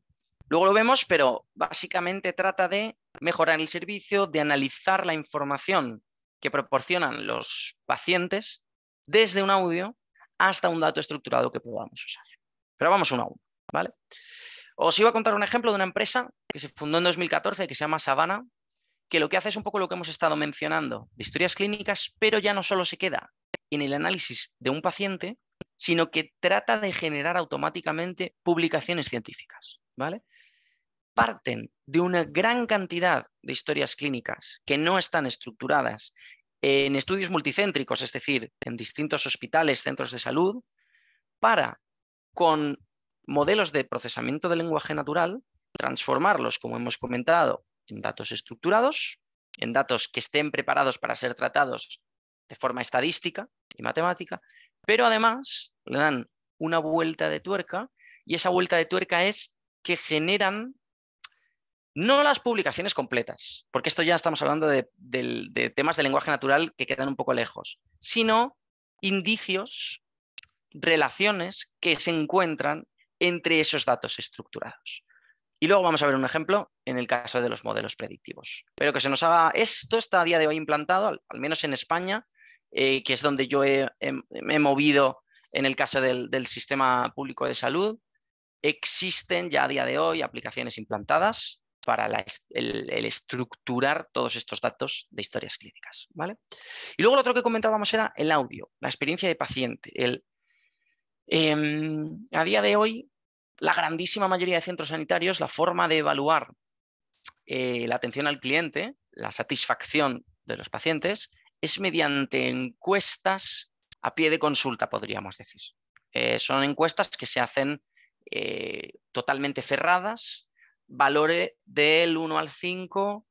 Luego lo vemos, pero básicamente trata de mejorar el servicio, de analizar la información que proporcionan los pacientes desde un audio hasta un dato estructurado que podamos usar. Pero vamos uno a uno, ¿vale? Os iba a contar un ejemplo de una empresa que se fundó en 2014 que se llama Savannah, que lo que hace es un poco lo que hemos estado mencionando de historias clínicas, pero ya no solo se queda en el análisis de un paciente, sino que trata de generar automáticamente publicaciones científicas, ¿vale? Parten de una gran cantidad de historias clínicas que no están estructuradas en estudios multicéntricos, es decir, en distintos hospitales, centros de salud, para, con modelos de procesamiento del lenguaje natural, transformarlos, como hemos comentado, en datos estructurados, en datos que estén preparados para ser tratados de forma estadística y matemática, pero además le dan una vuelta de tuerca y esa vuelta de tuerca es que generan No las publicaciones completas, porque esto ya estamos hablando de temas de lenguaje natural que quedan un poco lejos, sino indicios, relaciones que se encuentran entre esos datos estructurados. Y luego vamos a ver un ejemplo en el caso de los modelos predictivos. Pero que se nos haga, esto está a día de hoy implantado, al menos en España, que es donde yo me he movido en el caso del sistema público de salud. Existen ya a día de hoy aplicaciones implantadas para el estructurar todos estos datos de historias clínicas, ¿vale? Y luego lo otro que comentábamos era el audio, la experiencia de paciente. A día de hoy, la grandísima mayoría de centros sanitarios, la forma de evaluar la atención al cliente, la satisfacción de los pacientes, es mediante encuestas a pie de consulta, podríamos decir. Son encuestas que se hacen totalmente cerradas, valore del 1 al 5,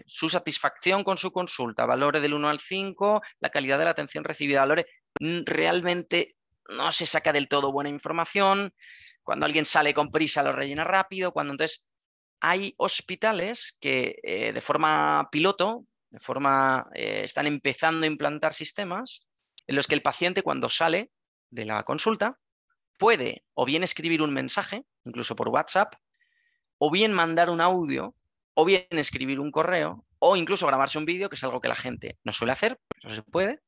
su satisfacción con su consulta, valore del 1 al 5, la calidad de la atención recibida, valore. Realmente no se saca del todo buena información. Cuando alguien sale con prisa lo rellena rápido. Entonces hay hospitales que de forma piloto, están empezando a implantar sistemas en los que el paciente cuando sale de la consulta puede o bien escribir un mensaje, incluso por WhatsApp, o bien mandar un audio, o bien escribir un correo, o incluso grabarse un vídeo, que es algo que la gente no suele hacer, pero se puede.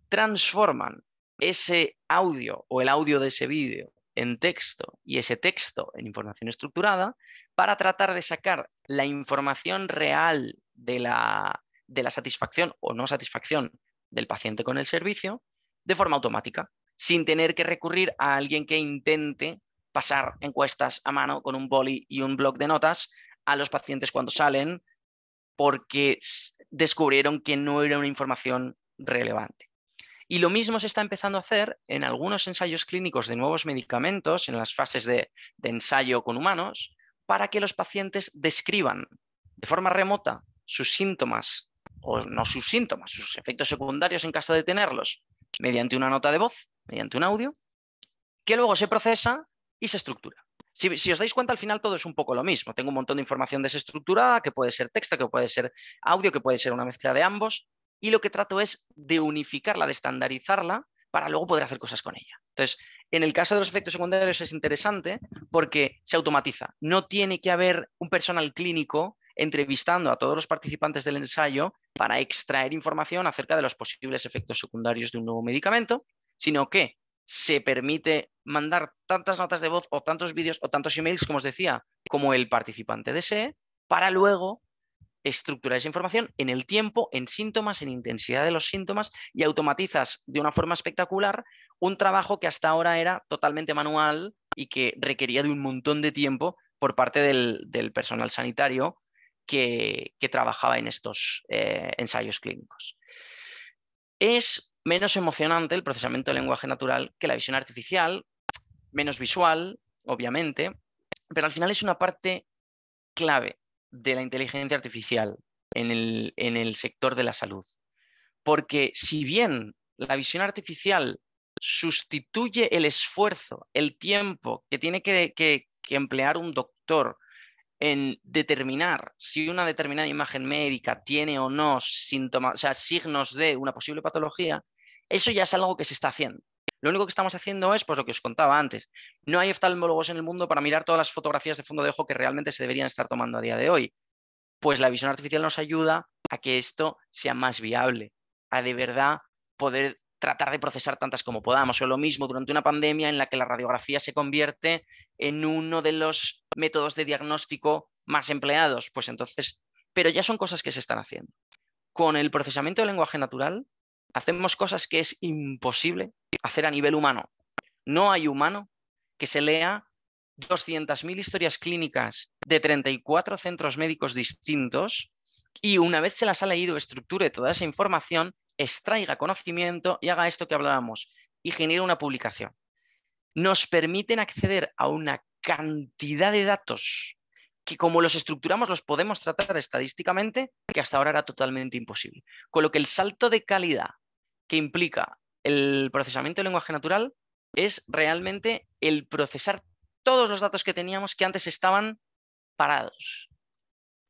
Transforman ese audio o el audio de ese vídeo en texto y ese texto en información estructurada para tratar de sacar la información real de la satisfacción o no satisfacción del paciente con el servicio de forma automática, sin tener que recurrir a alguien que intente pasar encuestas a mano con un boli y un bloc de notas a los pacientes cuando salen porque descubrieron que no era una información relevante. Y lo mismo se está empezando a hacer en algunos ensayos clínicos de nuevos medicamentos, en las fases de ensayo con humanos, para que los pacientes describan de forma remota sus síntomas, o no sus síntomas, sus efectos secundarios en caso de tenerlos, mediante una nota de voz, mediante un audio, que luego se procesa y se estructura. Si os dais cuenta, al final todo es un poco lo mismo. Tengo un montón de información desestructurada, que puede ser texto, que puede ser audio, que puede ser una mezcla de ambos, y lo que trato es de unificarla, de estandarizarla, para luego poder hacer cosas con ella. Entonces, en el caso de los efectos secundarios es interesante porque se automatiza. No tiene que haber un personal clínico entrevistando a todos los participantes del ensayo para extraer información acerca de los posibles efectos secundarios de un nuevo medicamento, sino que se permite mandar tantas notas de voz o tantos vídeos o tantos emails, como os decía, como el participante desee, para luego estructurar esa información en el tiempo, en síntomas, en intensidad de los síntomas y automatizas de una forma espectacular un trabajo que hasta ahora era totalmente manual y que requería de un montón de tiempo por parte del personal sanitario que trabajaba en estos ensayos clínicos. Es menos emocionante el procesamiento del lenguaje natural que la visión artificial, menos visual, obviamente, pero al final es una parte clave de la inteligencia artificial en el sector de la salud. Porque si bien la visión artificial sustituye el esfuerzo, el tiempo que tiene que emplear un doctor en determinar si una determinada imagen médica tiene o no síntomas, o sea, signos de una posible patología, eso ya es algo que se está haciendo. Lo único que estamos haciendo es, pues lo que os contaba antes, no hay oftalmólogos en el mundo para mirar todas las fotografías de fondo de ojo que realmente se deberían estar tomando a día de hoy. Pues la visión artificial nos ayuda a que esto sea más viable, a de verdad poder tratar de procesar tantas como podamos. O lo mismo durante una pandemia en la que la radiografía se convierte en uno de los métodos de diagnóstico más empleados, pues entonces, pero ya son cosas que se están haciendo. Con el procesamiento del lenguaje natural hacemos cosas que es imposible hacer a nivel humano. No hay humano que se lea 200.000 historias clínicas de 34 centros médicos distintos y una vez se las ha leído, estructure toda esa información, extraiga conocimiento y haga esto que hablábamos y genere una publicación. Nos permiten acceder a una cantidad de datos que como los estructuramos los podemos tratar estadísticamente, que hasta ahora era totalmente imposible. Con lo que el salto de calidad que implica el procesamiento del lenguaje natural es realmente el procesar todos los datos que teníamos que antes estaban parados,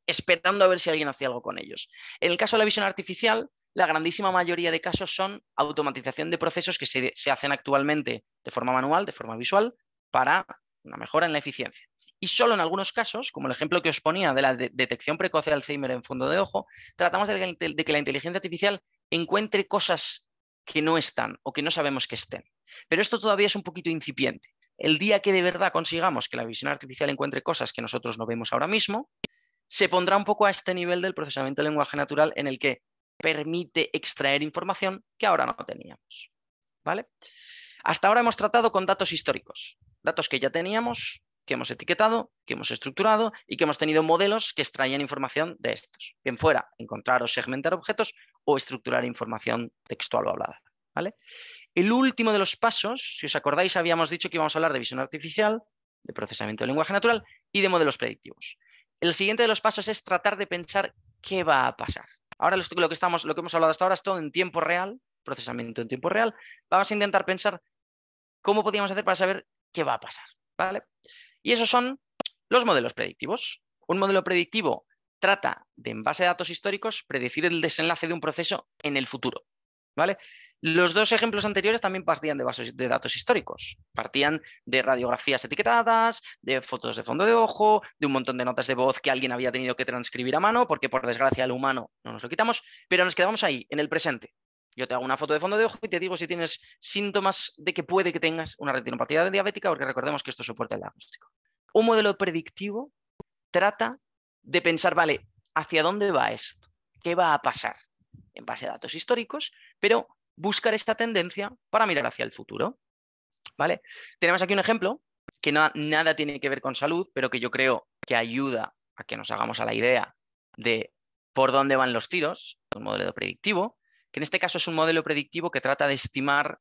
esperando a ver si alguien hacía algo con ellos. En el caso de la visión artificial, la grandísima mayoría de casos son automatización de procesos que se hacen actualmente de forma manual, de forma visual, para una mejora en la eficiencia. Y solo en algunos casos, como el ejemplo que os ponía de la detección precoz de Alzheimer en fondo de ojo, tratamos de que la inteligencia artificial encuentre cosas que no están o que no sabemos que estén. Pero esto todavía es un poquito incipiente. El día que de verdad consigamos que la visión artificial encuentre cosas que nosotros no vemos ahora mismo, se pondrá un poco a este nivel del procesamiento del lenguaje natural en el que permite extraer información que ahora no teníamos. ¿Vale? Hasta ahora hemos tratado con datos históricos, datos que ya teníamos, que hemos etiquetado, que hemos estructurado y que hemos tenido modelos que extraían información de estos. Bien fuera encontrar o segmentar objetos o estructurar información textual o hablada. ¿Vale? El último de los pasos, si os acordáis, habíamos dicho que íbamos a hablar de visión artificial, de procesamiento del lenguaje natural y de modelos predictivos. El siguiente de los pasos es tratar de pensar qué va a pasar. Ahora lo que hemos hablado hasta ahora es todo en tiempo real, procesamiento en tiempo real. Vamos a intentar pensar cómo podríamos hacer para saber qué va a pasar, ¿vale? Y esos son los modelos predictivos. Un modelo predictivo trata de, en base a datos históricos, predecir el desenlace de un proceso en el futuro, ¿vale? Los dos ejemplos anteriores también partían de datos históricos. Partían de radiografías etiquetadas, de fotos de fondo de ojo, de un montón de notas de voz que alguien había tenido que transcribir a mano, porque por desgracia el humano no nos lo quitamos, pero nos quedamos ahí, en el presente. Yo te hago una foto de fondo de ojo y te digo si tienes síntomas de que puede que tengas una retinopatía diabética, porque recordemos que esto soporta el diagnóstico. Un modelo predictivo trata de pensar, vale, ¿hacia dónde va esto? ¿Qué va a pasar? En base a datos históricos, pero buscar esta tendencia para mirar hacia el futuro. ¿Vale? Tenemos aquí un ejemplo que nada tiene que ver con salud, pero que yo creo que ayuda a que nos hagamos a la idea de por dónde van los tiros, un modelo predictivo, que en este caso es un modelo predictivo que trata de estimar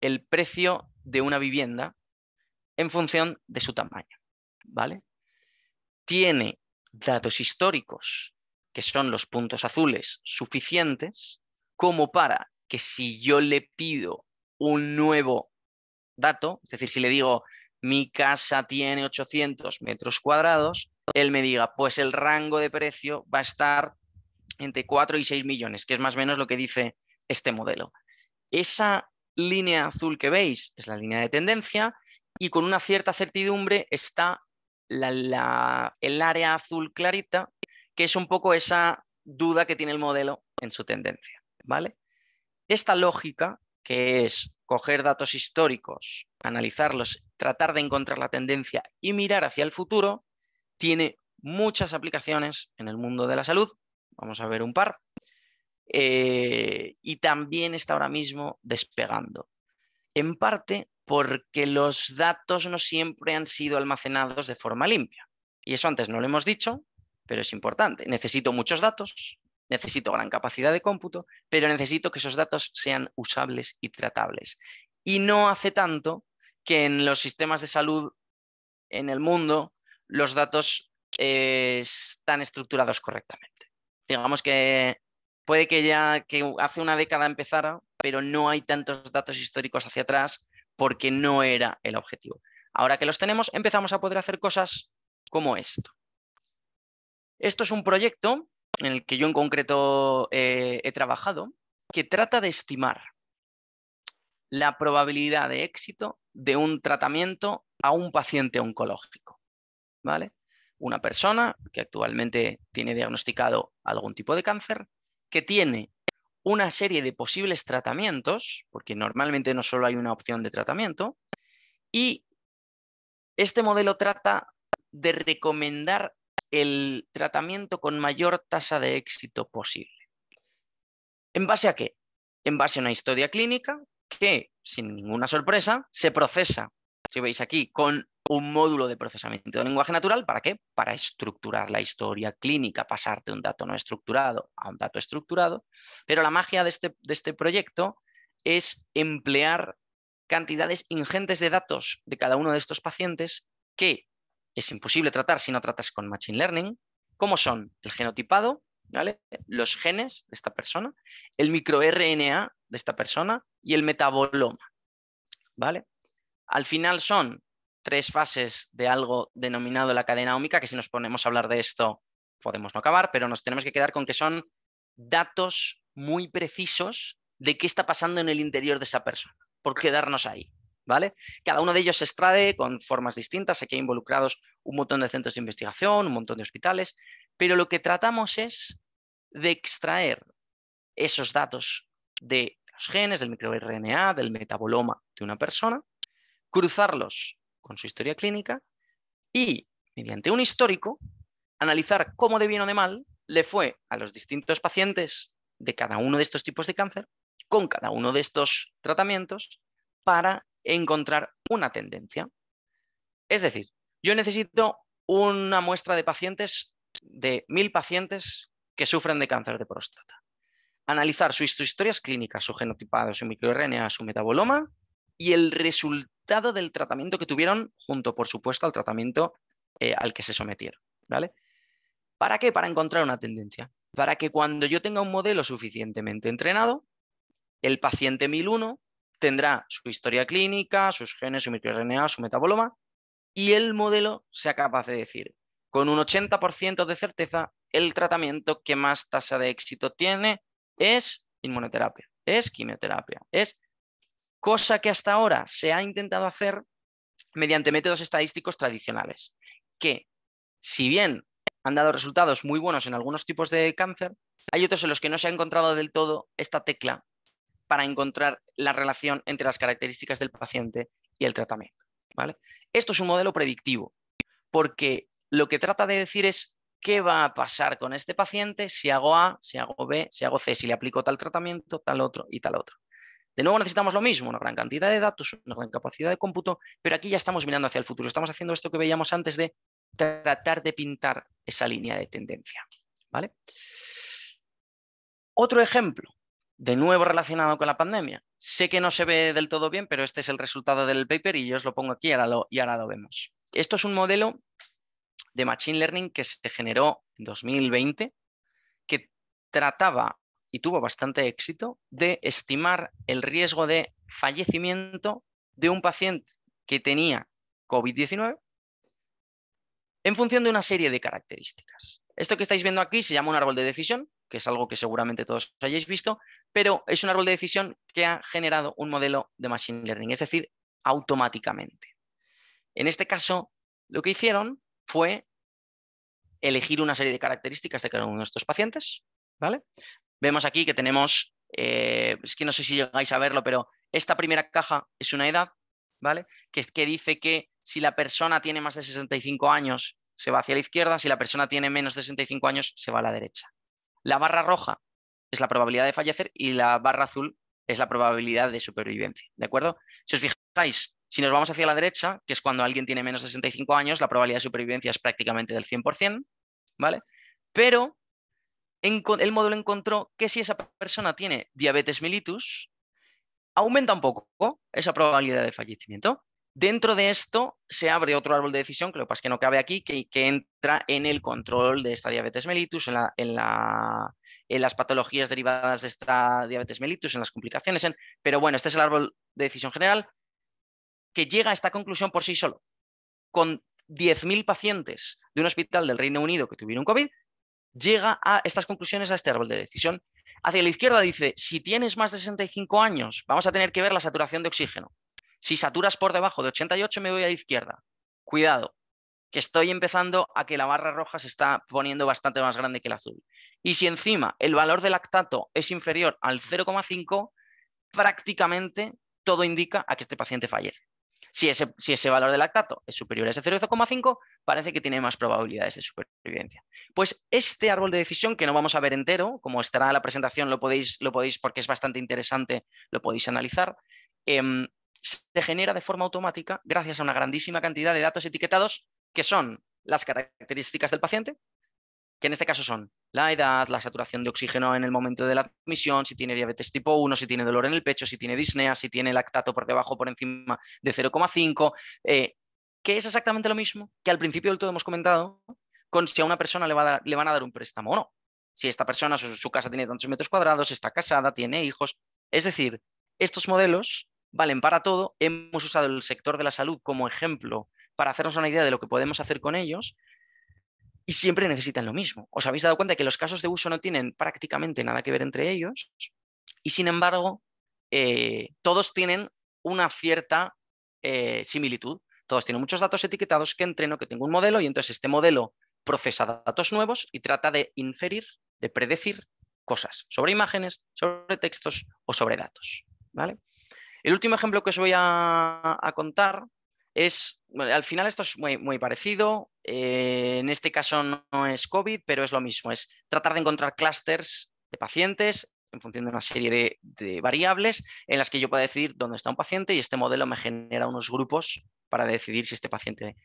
el precio de una vivienda en función de su tamaño. ¿Vale? Tiene datos históricos, que son los puntos azules, suficientes como para que si yo le pido un nuevo dato, es decir, si le digo mi casa tiene 800 metros cuadrados, él me diga, pues el rango de precio va a estar entre 4 y 6 millones, que es más o menos lo que dice este modelo. Esa línea azul que veis es la línea de tendencia y con una cierta certidumbre está el área azul clarita, que es un poco esa duda que tiene el modelo en su tendencia, ¿vale? Esta lógica, que es coger datos históricos, analizarlos, tratar de encontrar la tendencia y mirar hacia el futuro, tiene muchas aplicaciones en el mundo de la salud. Vamos a ver un par. Y también está ahora mismo despegando. En parte porque los datos no siempre han sido almacenados de forma limpia. Y eso antes no lo hemos dicho, pero es importante. Necesito muchos datos, necesito gran capacidad de cómputo, pero necesito que esos datos sean usables y tratables. Y no hace tanto que en los sistemas de salud en el mundo los datos están estructurados correctamente. Digamos que puede que hace una década empezara, pero no hay tantos datos históricos hacia atrás porque no era el objetivo. Ahora que los tenemos, empezamos a poder hacer cosas como esto. Esto es un proyecto en el que yo en concreto he trabajado, que trata de estimar la probabilidad de éxito de un tratamiento a un paciente oncológico, ¿vale? Una persona que actualmente tiene diagnosticado algún tipo de cáncer, que tiene una serie de posibles tratamientos, porque normalmente no solo hay una opción de tratamiento, y este modelo trata de recomendar el tratamiento con mayor tasa de éxito posible. ¿En base a qué? En base a una historia clínica que, sin ninguna sorpresa, se procesa, si veis aquí, con un módulo de procesamiento de lenguaje natural. ¿Para qué? Para estructurar la historia clínica, pasar de un dato no estructurado a un dato estructurado. Pero la magia de este proyecto es emplear cantidades ingentes de datos de cada uno de estos pacientes que es imposible tratar si no tratas con Machine Learning, como son el genotipado, ¿vale? Los genes de esta persona, el microRNA de esta persona y el metaboloma, ¿vale? Al final son 3 fases de algo denominado la cadena ómica, que si nos ponemos a hablar de esto podemos no acabar, pero nos tenemos que quedar con que son datos muy precisos de qué está pasando en el interior de esa persona, por quedarnos ahí, ¿vale? Cada uno de ellos se extrae con formas distintas, aquí hay involucrados un montón de centros de investigación, un montón de hospitales, pero lo que tratamos es de extraer esos datos de los genes, del microRNA, del metaboloma de una persona, cruzarlos con su historia clínica y, mediante un histórico, analizar cómo de bien o de mal le fue a los distintos pacientes de cada uno de estos tipos de cáncer con cada uno de estos tratamientos para encontrar una tendencia. Es decir, yo necesito una muestra de pacientes, de 1000 pacientes que sufren de cáncer de próstata. Analizar sus historias clínicas, su genotipado, su microRNA, su metaboloma y el resultado del tratamiento que tuvieron junto, por supuesto, al tratamiento al que se sometieron, ¿vale? ¿Para qué? Para encontrar una tendencia. Para que cuando yo tenga un modelo suficientemente entrenado, el paciente 1001 tendrá su historia clínica, sus genes, su microRNA, su metaboloma, y el modelo sea capaz de decir, con un 80% de certeza, el tratamiento que más tasa de éxito tiene es inmunoterapia, es quimioterapia, es cosa que hasta ahora se ha intentado hacer mediante métodos estadísticos tradicionales, que si bien han dado resultados muy buenos en algunos tipos de cáncer, hay otros en los que no se ha encontrado del todo esta tecla para encontrar la relación entre las características del paciente y el tratamiento, ¿vale? Esto es un modelo predictivo, porque lo que trata de decir es qué va a pasar con este paciente si hago A, si hago B, si hago C, si le aplico tal tratamiento, tal otro y tal otro. De nuevo necesitamos lo mismo, una gran cantidad de datos, una gran capacidad de cómputo, pero aquí ya estamos mirando hacia el futuro. Estamos haciendo esto que veíamos antes de tratar de pintar esa línea de tendencia, ¿vale? Otro ejemplo, de nuevo relacionado con la pandemia. Sé que no se ve del todo bien, pero este es el resultado del paper y yo os lo pongo aquí y ahora lo vemos. Esto es un modelo de Machine Learning que se generó en 2020, que trataba y tuvo bastante éxito de estimar el riesgo de fallecimiento de un paciente que tenía COVID-19 en función de una serie de características. Esto que estáis viendo aquí se llama un árbol de decisión, que es algo que seguramente todos hayáis visto, pero es un árbol de decisión que ha generado un modelo de Machine Learning, es decir, automáticamente. En este caso, lo que hicieron fue elegir una serie de características de cada uno de estos pacientes, ¿vale? Vemos aquí que tenemos, es que no sé si llegáis a verlo, pero esta primera caja es una edad, ¿vale? Que dice que si la persona tiene más de 65 años, se va hacia la izquierda, si la persona tiene menos de 65 años, se va a la derecha. La barra roja es la probabilidad de fallecer y la barra azul es la probabilidad de supervivencia, ¿de acuerdo? Si os fijáis, si nos vamos hacia la derecha, que es cuando alguien tiene menos de 65 años, la probabilidad de supervivencia es prácticamente del 100%, ¿vale? Pero el modelo encontró que si esa persona tiene diabetes mellitus, aumenta un poco esa probabilidad de fallecimiento. Dentro de esto se abre otro árbol de decisión, que lo que pasa es que no cabe aquí, que entra en el control de esta diabetes mellitus, en las patologías derivadas de esta diabetes mellitus, en las complicaciones. Pero bueno, este es el árbol de decisión general que llega a esta conclusión por sí solo. Con 10.000 pacientes de un hospital del Reino Unido que tuvieron COVID, llega a estas conclusiones, a este árbol de decisión. Hacia la izquierda dice, si tienes más de 65 años, vamos a tener que ver la saturación de oxígeno. Si saturas por debajo de 88, me voy a la izquierda. Cuidado, que estoy empezando a que la barra roja se está poniendo bastante más grande que el azul. Y si encima el valor de lactato es inferior al 0,5, prácticamente todo indica a que este paciente fallece. Si ese valor de lactato es superior a ese 0,5, parece que tiene más probabilidades de supervivencia. Pues este árbol de decisión, que no vamos a ver entero, como estará en la presentación, lo podéis porque es bastante interesante, lo podéis analizar, se genera de forma automática gracias a una grandísima cantidad de datos etiquetados que son las características del paciente, que en este caso son la edad, la saturación de oxígeno en el momento de la admisión, si tiene diabetes tipo 1, si tiene dolor en el pecho, si tiene disnea, si tiene lactato por debajo o por encima de 0,5, que es exactamente lo mismo que al principio del todo hemos comentado con si a una persona le van a dar un préstamo o no. Si esta persona, su casa tiene tantos metros cuadrados, está casada, tiene hijos. Es decir, estos modelos valen para todo. Hemos usado el sector de la salud como ejemplo para hacernos una idea de lo que podemos hacer con ellos y siempre necesitan lo mismo. ¿Os habéis dado cuenta que los casos de uso no tienen prácticamente nada que ver entre ellos? Y sin embargo, todos tienen una cierta similitud. Todos tienen muchos datos etiquetados que entreno, que tengo un modelo y entonces este modelo procesa datos nuevos y trata de inferir, de predecir cosas sobre imágenes, sobre textos o sobre datos. ¿Vale? El último ejemplo que os voy a contar es, bueno, al final esto es muy parecido, en este caso no es COVID, pero es lo mismo, es tratar de encontrar clústeres de pacientes en función de una serie de variables en las que yo pueda decidir dónde está un paciente y este modelo me genera unos grupos para decidir si este paciente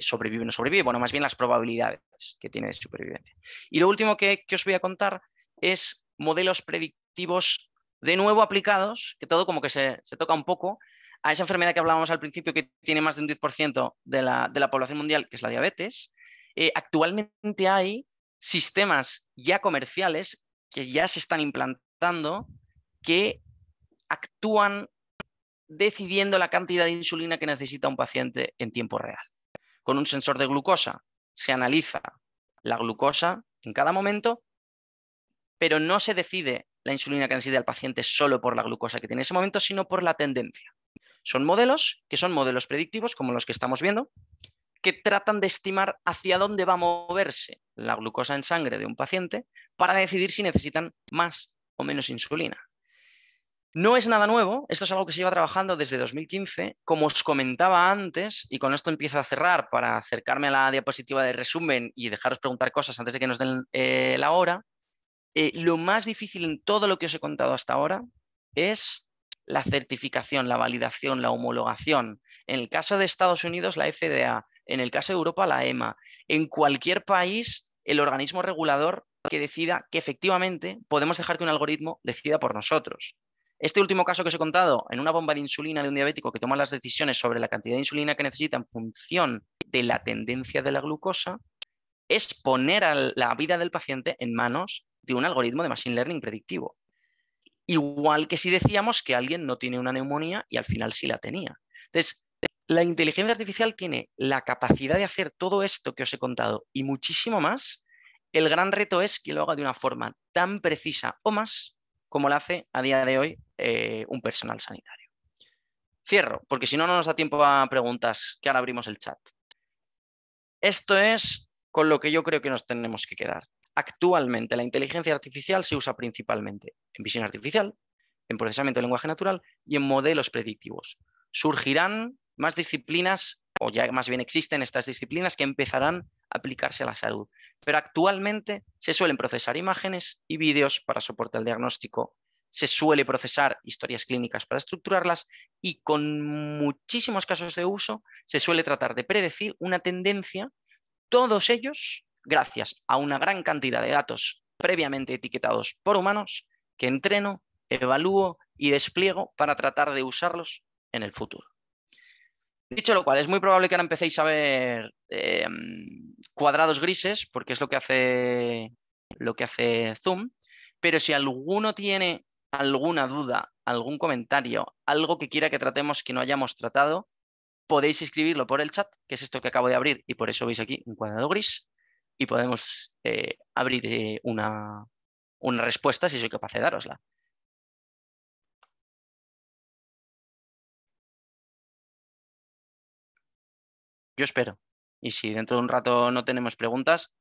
sobrevive o no sobrevive, bueno, más bien las probabilidades que tiene de supervivencia. Y lo último que os voy a contar es modelos predictivos de nuevo aplicados, que todo como que se toca un poco, a esa enfermedad que hablábamos al principio que tiene más de un 10% de la población mundial, que es la diabetes. Actualmente hay sistemas ya comerciales que ya se están implantando que actúan decidiendo la cantidad de insulina que necesita un paciente en tiempo real. Con un sensor de glucosa se analiza la glucosa en cada momento, pero no se decide la insulina que necesita el paciente solo por la glucosa que tiene en ese momento, sino por la tendencia. Son modelos que son modelos predictivos, como los que estamos viendo, que tratan de estimar hacia dónde va a moverse la glucosa en sangre de un paciente para decidir si necesitan más o menos insulina. No es nada nuevo, esto es algo que se lleva trabajando desde 2015. Como os comentaba antes, y con esto empiezo a cerrar para acercarme a la diapositiva de resumen y dejaros preguntar cosas antes de que nos den la hora, lo más difícil en todo lo que os he contado hasta ahora es la certificación, la validación, la homologación. En el caso de Estados Unidos, la FDA. En el caso de Europa, la EMA. En cualquier país, el organismo regulador que decida que efectivamente podemos dejar que un algoritmo decida por nosotros. Este último caso que os he contado, en una bomba de insulina de un diabético que toma las decisiones sobre la cantidad de insulina que necesita en función de la tendencia de la glucosa, es poner a la vida del paciente en manos de un algoritmo de machine learning predictivo. Igual que si decíamos que alguien no tiene una neumonía y al final sí la tenía. Entonces, la inteligencia artificial tiene la capacidad de hacer todo esto que os he contado y muchísimo más. El gran reto es que lo haga de una forma tan precisa o más como lo hace a día de hoy un personal sanitario. Cierro, porque si no, no nos da tiempo a preguntas, que ahora abrimos el chat. Esto es con lo que yo creo que nos tenemos que quedar. Actualmente la inteligencia artificial se usa principalmente en visión artificial, en procesamiento de lenguaje natural y en modelos predictivos. Surgirán más disciplinas, o ya más bien existen estas disciplinas que empezarán a aplicarse a la salud. Pero actualmente se suelen procesar imágenes y vídeos para soporte al diagnóstico, se suele procesar historias clínicas para estructurarlas y con muchísimos casos de uso se suele tratar de predecir una tendencia, todos ellos gracias a una gran cantidad de datos previamente etiquetados por humanos que entreno, evalúo y despliego para tratar de usarlos en el futuro. Dicho lo cual, es muy probable que ahora empecéis a ver cuadrados grises, porque es lo que hace Zoom, pero si alguno tiene alguna duda, algún comentario, algo que quiera que tratemos que no hayamos tratado, podéis escribirlo por el chat, que es esto que acabo de abrir, y por eso veis aquí un cuadrado gris, y podemos abrir una respuesta si soy capaz de darosla. Yo espero. Y si dentro de un rato no tenemos preguntas,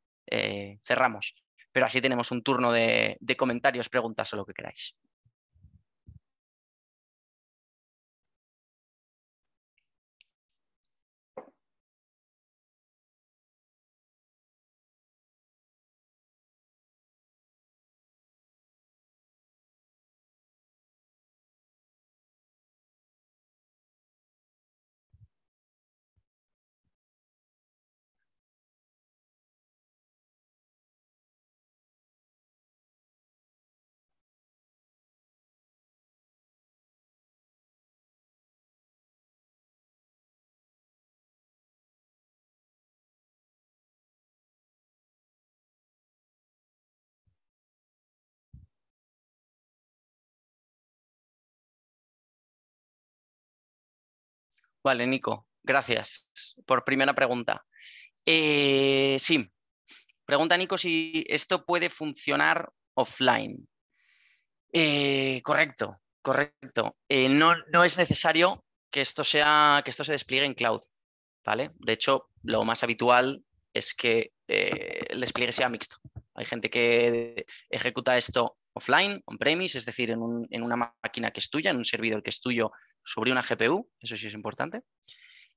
cerramos. Pero así tenemos un turno de comentarios, preguntas o lo que queráis. Vale, Nico. gracias por primera pregunta. Sí, pregunta Nico si esto puede funcionar offline. Correcto, correcto. No es necesario que esto se despliegue en cloud, ¿vale? De hecho, lo más habitual es que el despliegue sea mixto. Hay gente que ejecuta esto offline, on-premise, es decir, en una máquina que es tuya, en un servidor que es tuyo sobre una GPU, eso sí es importante.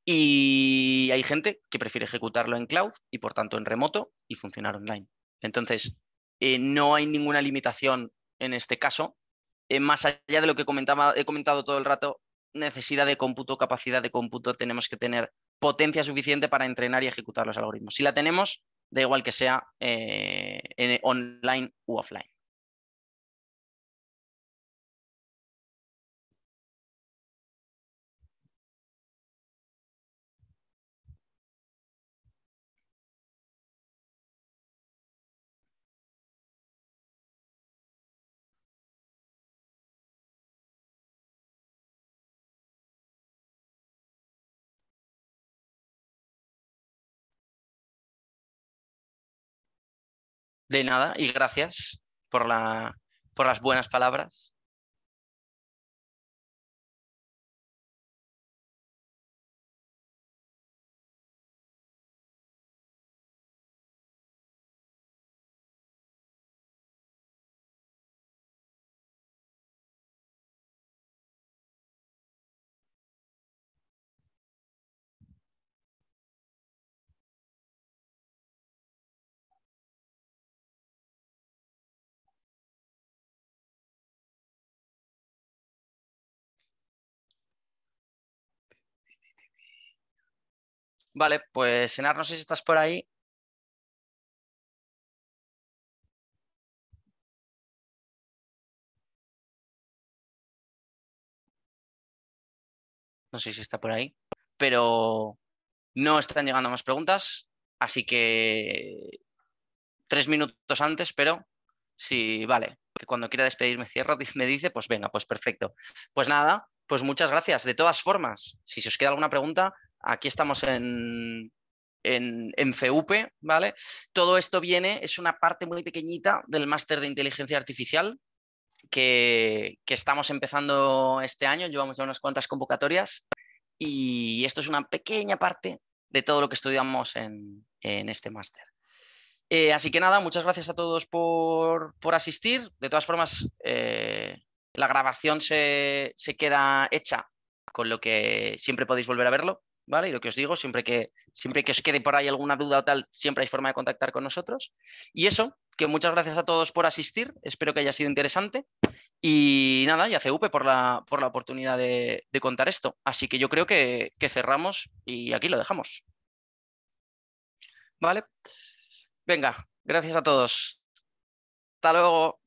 Y hay gente que prefiere ejecutarlo en cloud y por tanto en remoto y funcionar online. Entonces, no hay ninguna limitación en este caso, más allá de lo que he comentado todo el rato, necesidad de cómputo, capacidad de cómputo, tenemos que tener potencia suficiente para entrenar y ejecutar los algoritmos. Si la tenemos, da igual que sea online u offline. De nada y gracias por las buenas palabras. Vale, pues Enar, no sé si estás por ahí. No sé si está por ahí, pero no están llegando más preguntas, así que 3 minutos antes, pero sí, vale, que cuando quiera despedirme cierro, me dice, pues venga, pues perfecto. Pues nada, pues muchas gracias. De todas formas, si se os queda alguna pregunta, aquí estamos en CUP, ¿vale? Todo esto es una parte muy pequeñita del máster de inteligencia artificial que estamos empezando este año, llevamos ya unas cuantas convocatorias y esto es una pequeña parte de todo lo que estudiamos en este máster. Así que nada, muchas gracias a todos por asistir. De todas formas, la grabación se queda hecha, con lo que siempre podéis volver a verlo, ¿vale? Y lo que os digo, siempre que os quede por ahí alguna duda o tal, siempre hay forma de contactar con nosotros. Y eso, que muchas gracias a todos por asistir, espero que haya sido interesante. Y nada, y a CUP por la oportunidad de contar esto. Así que yo creo que cerramos y aquí lo dejamos. ¿Vale? Venga, gracias a todos. Hasta luego.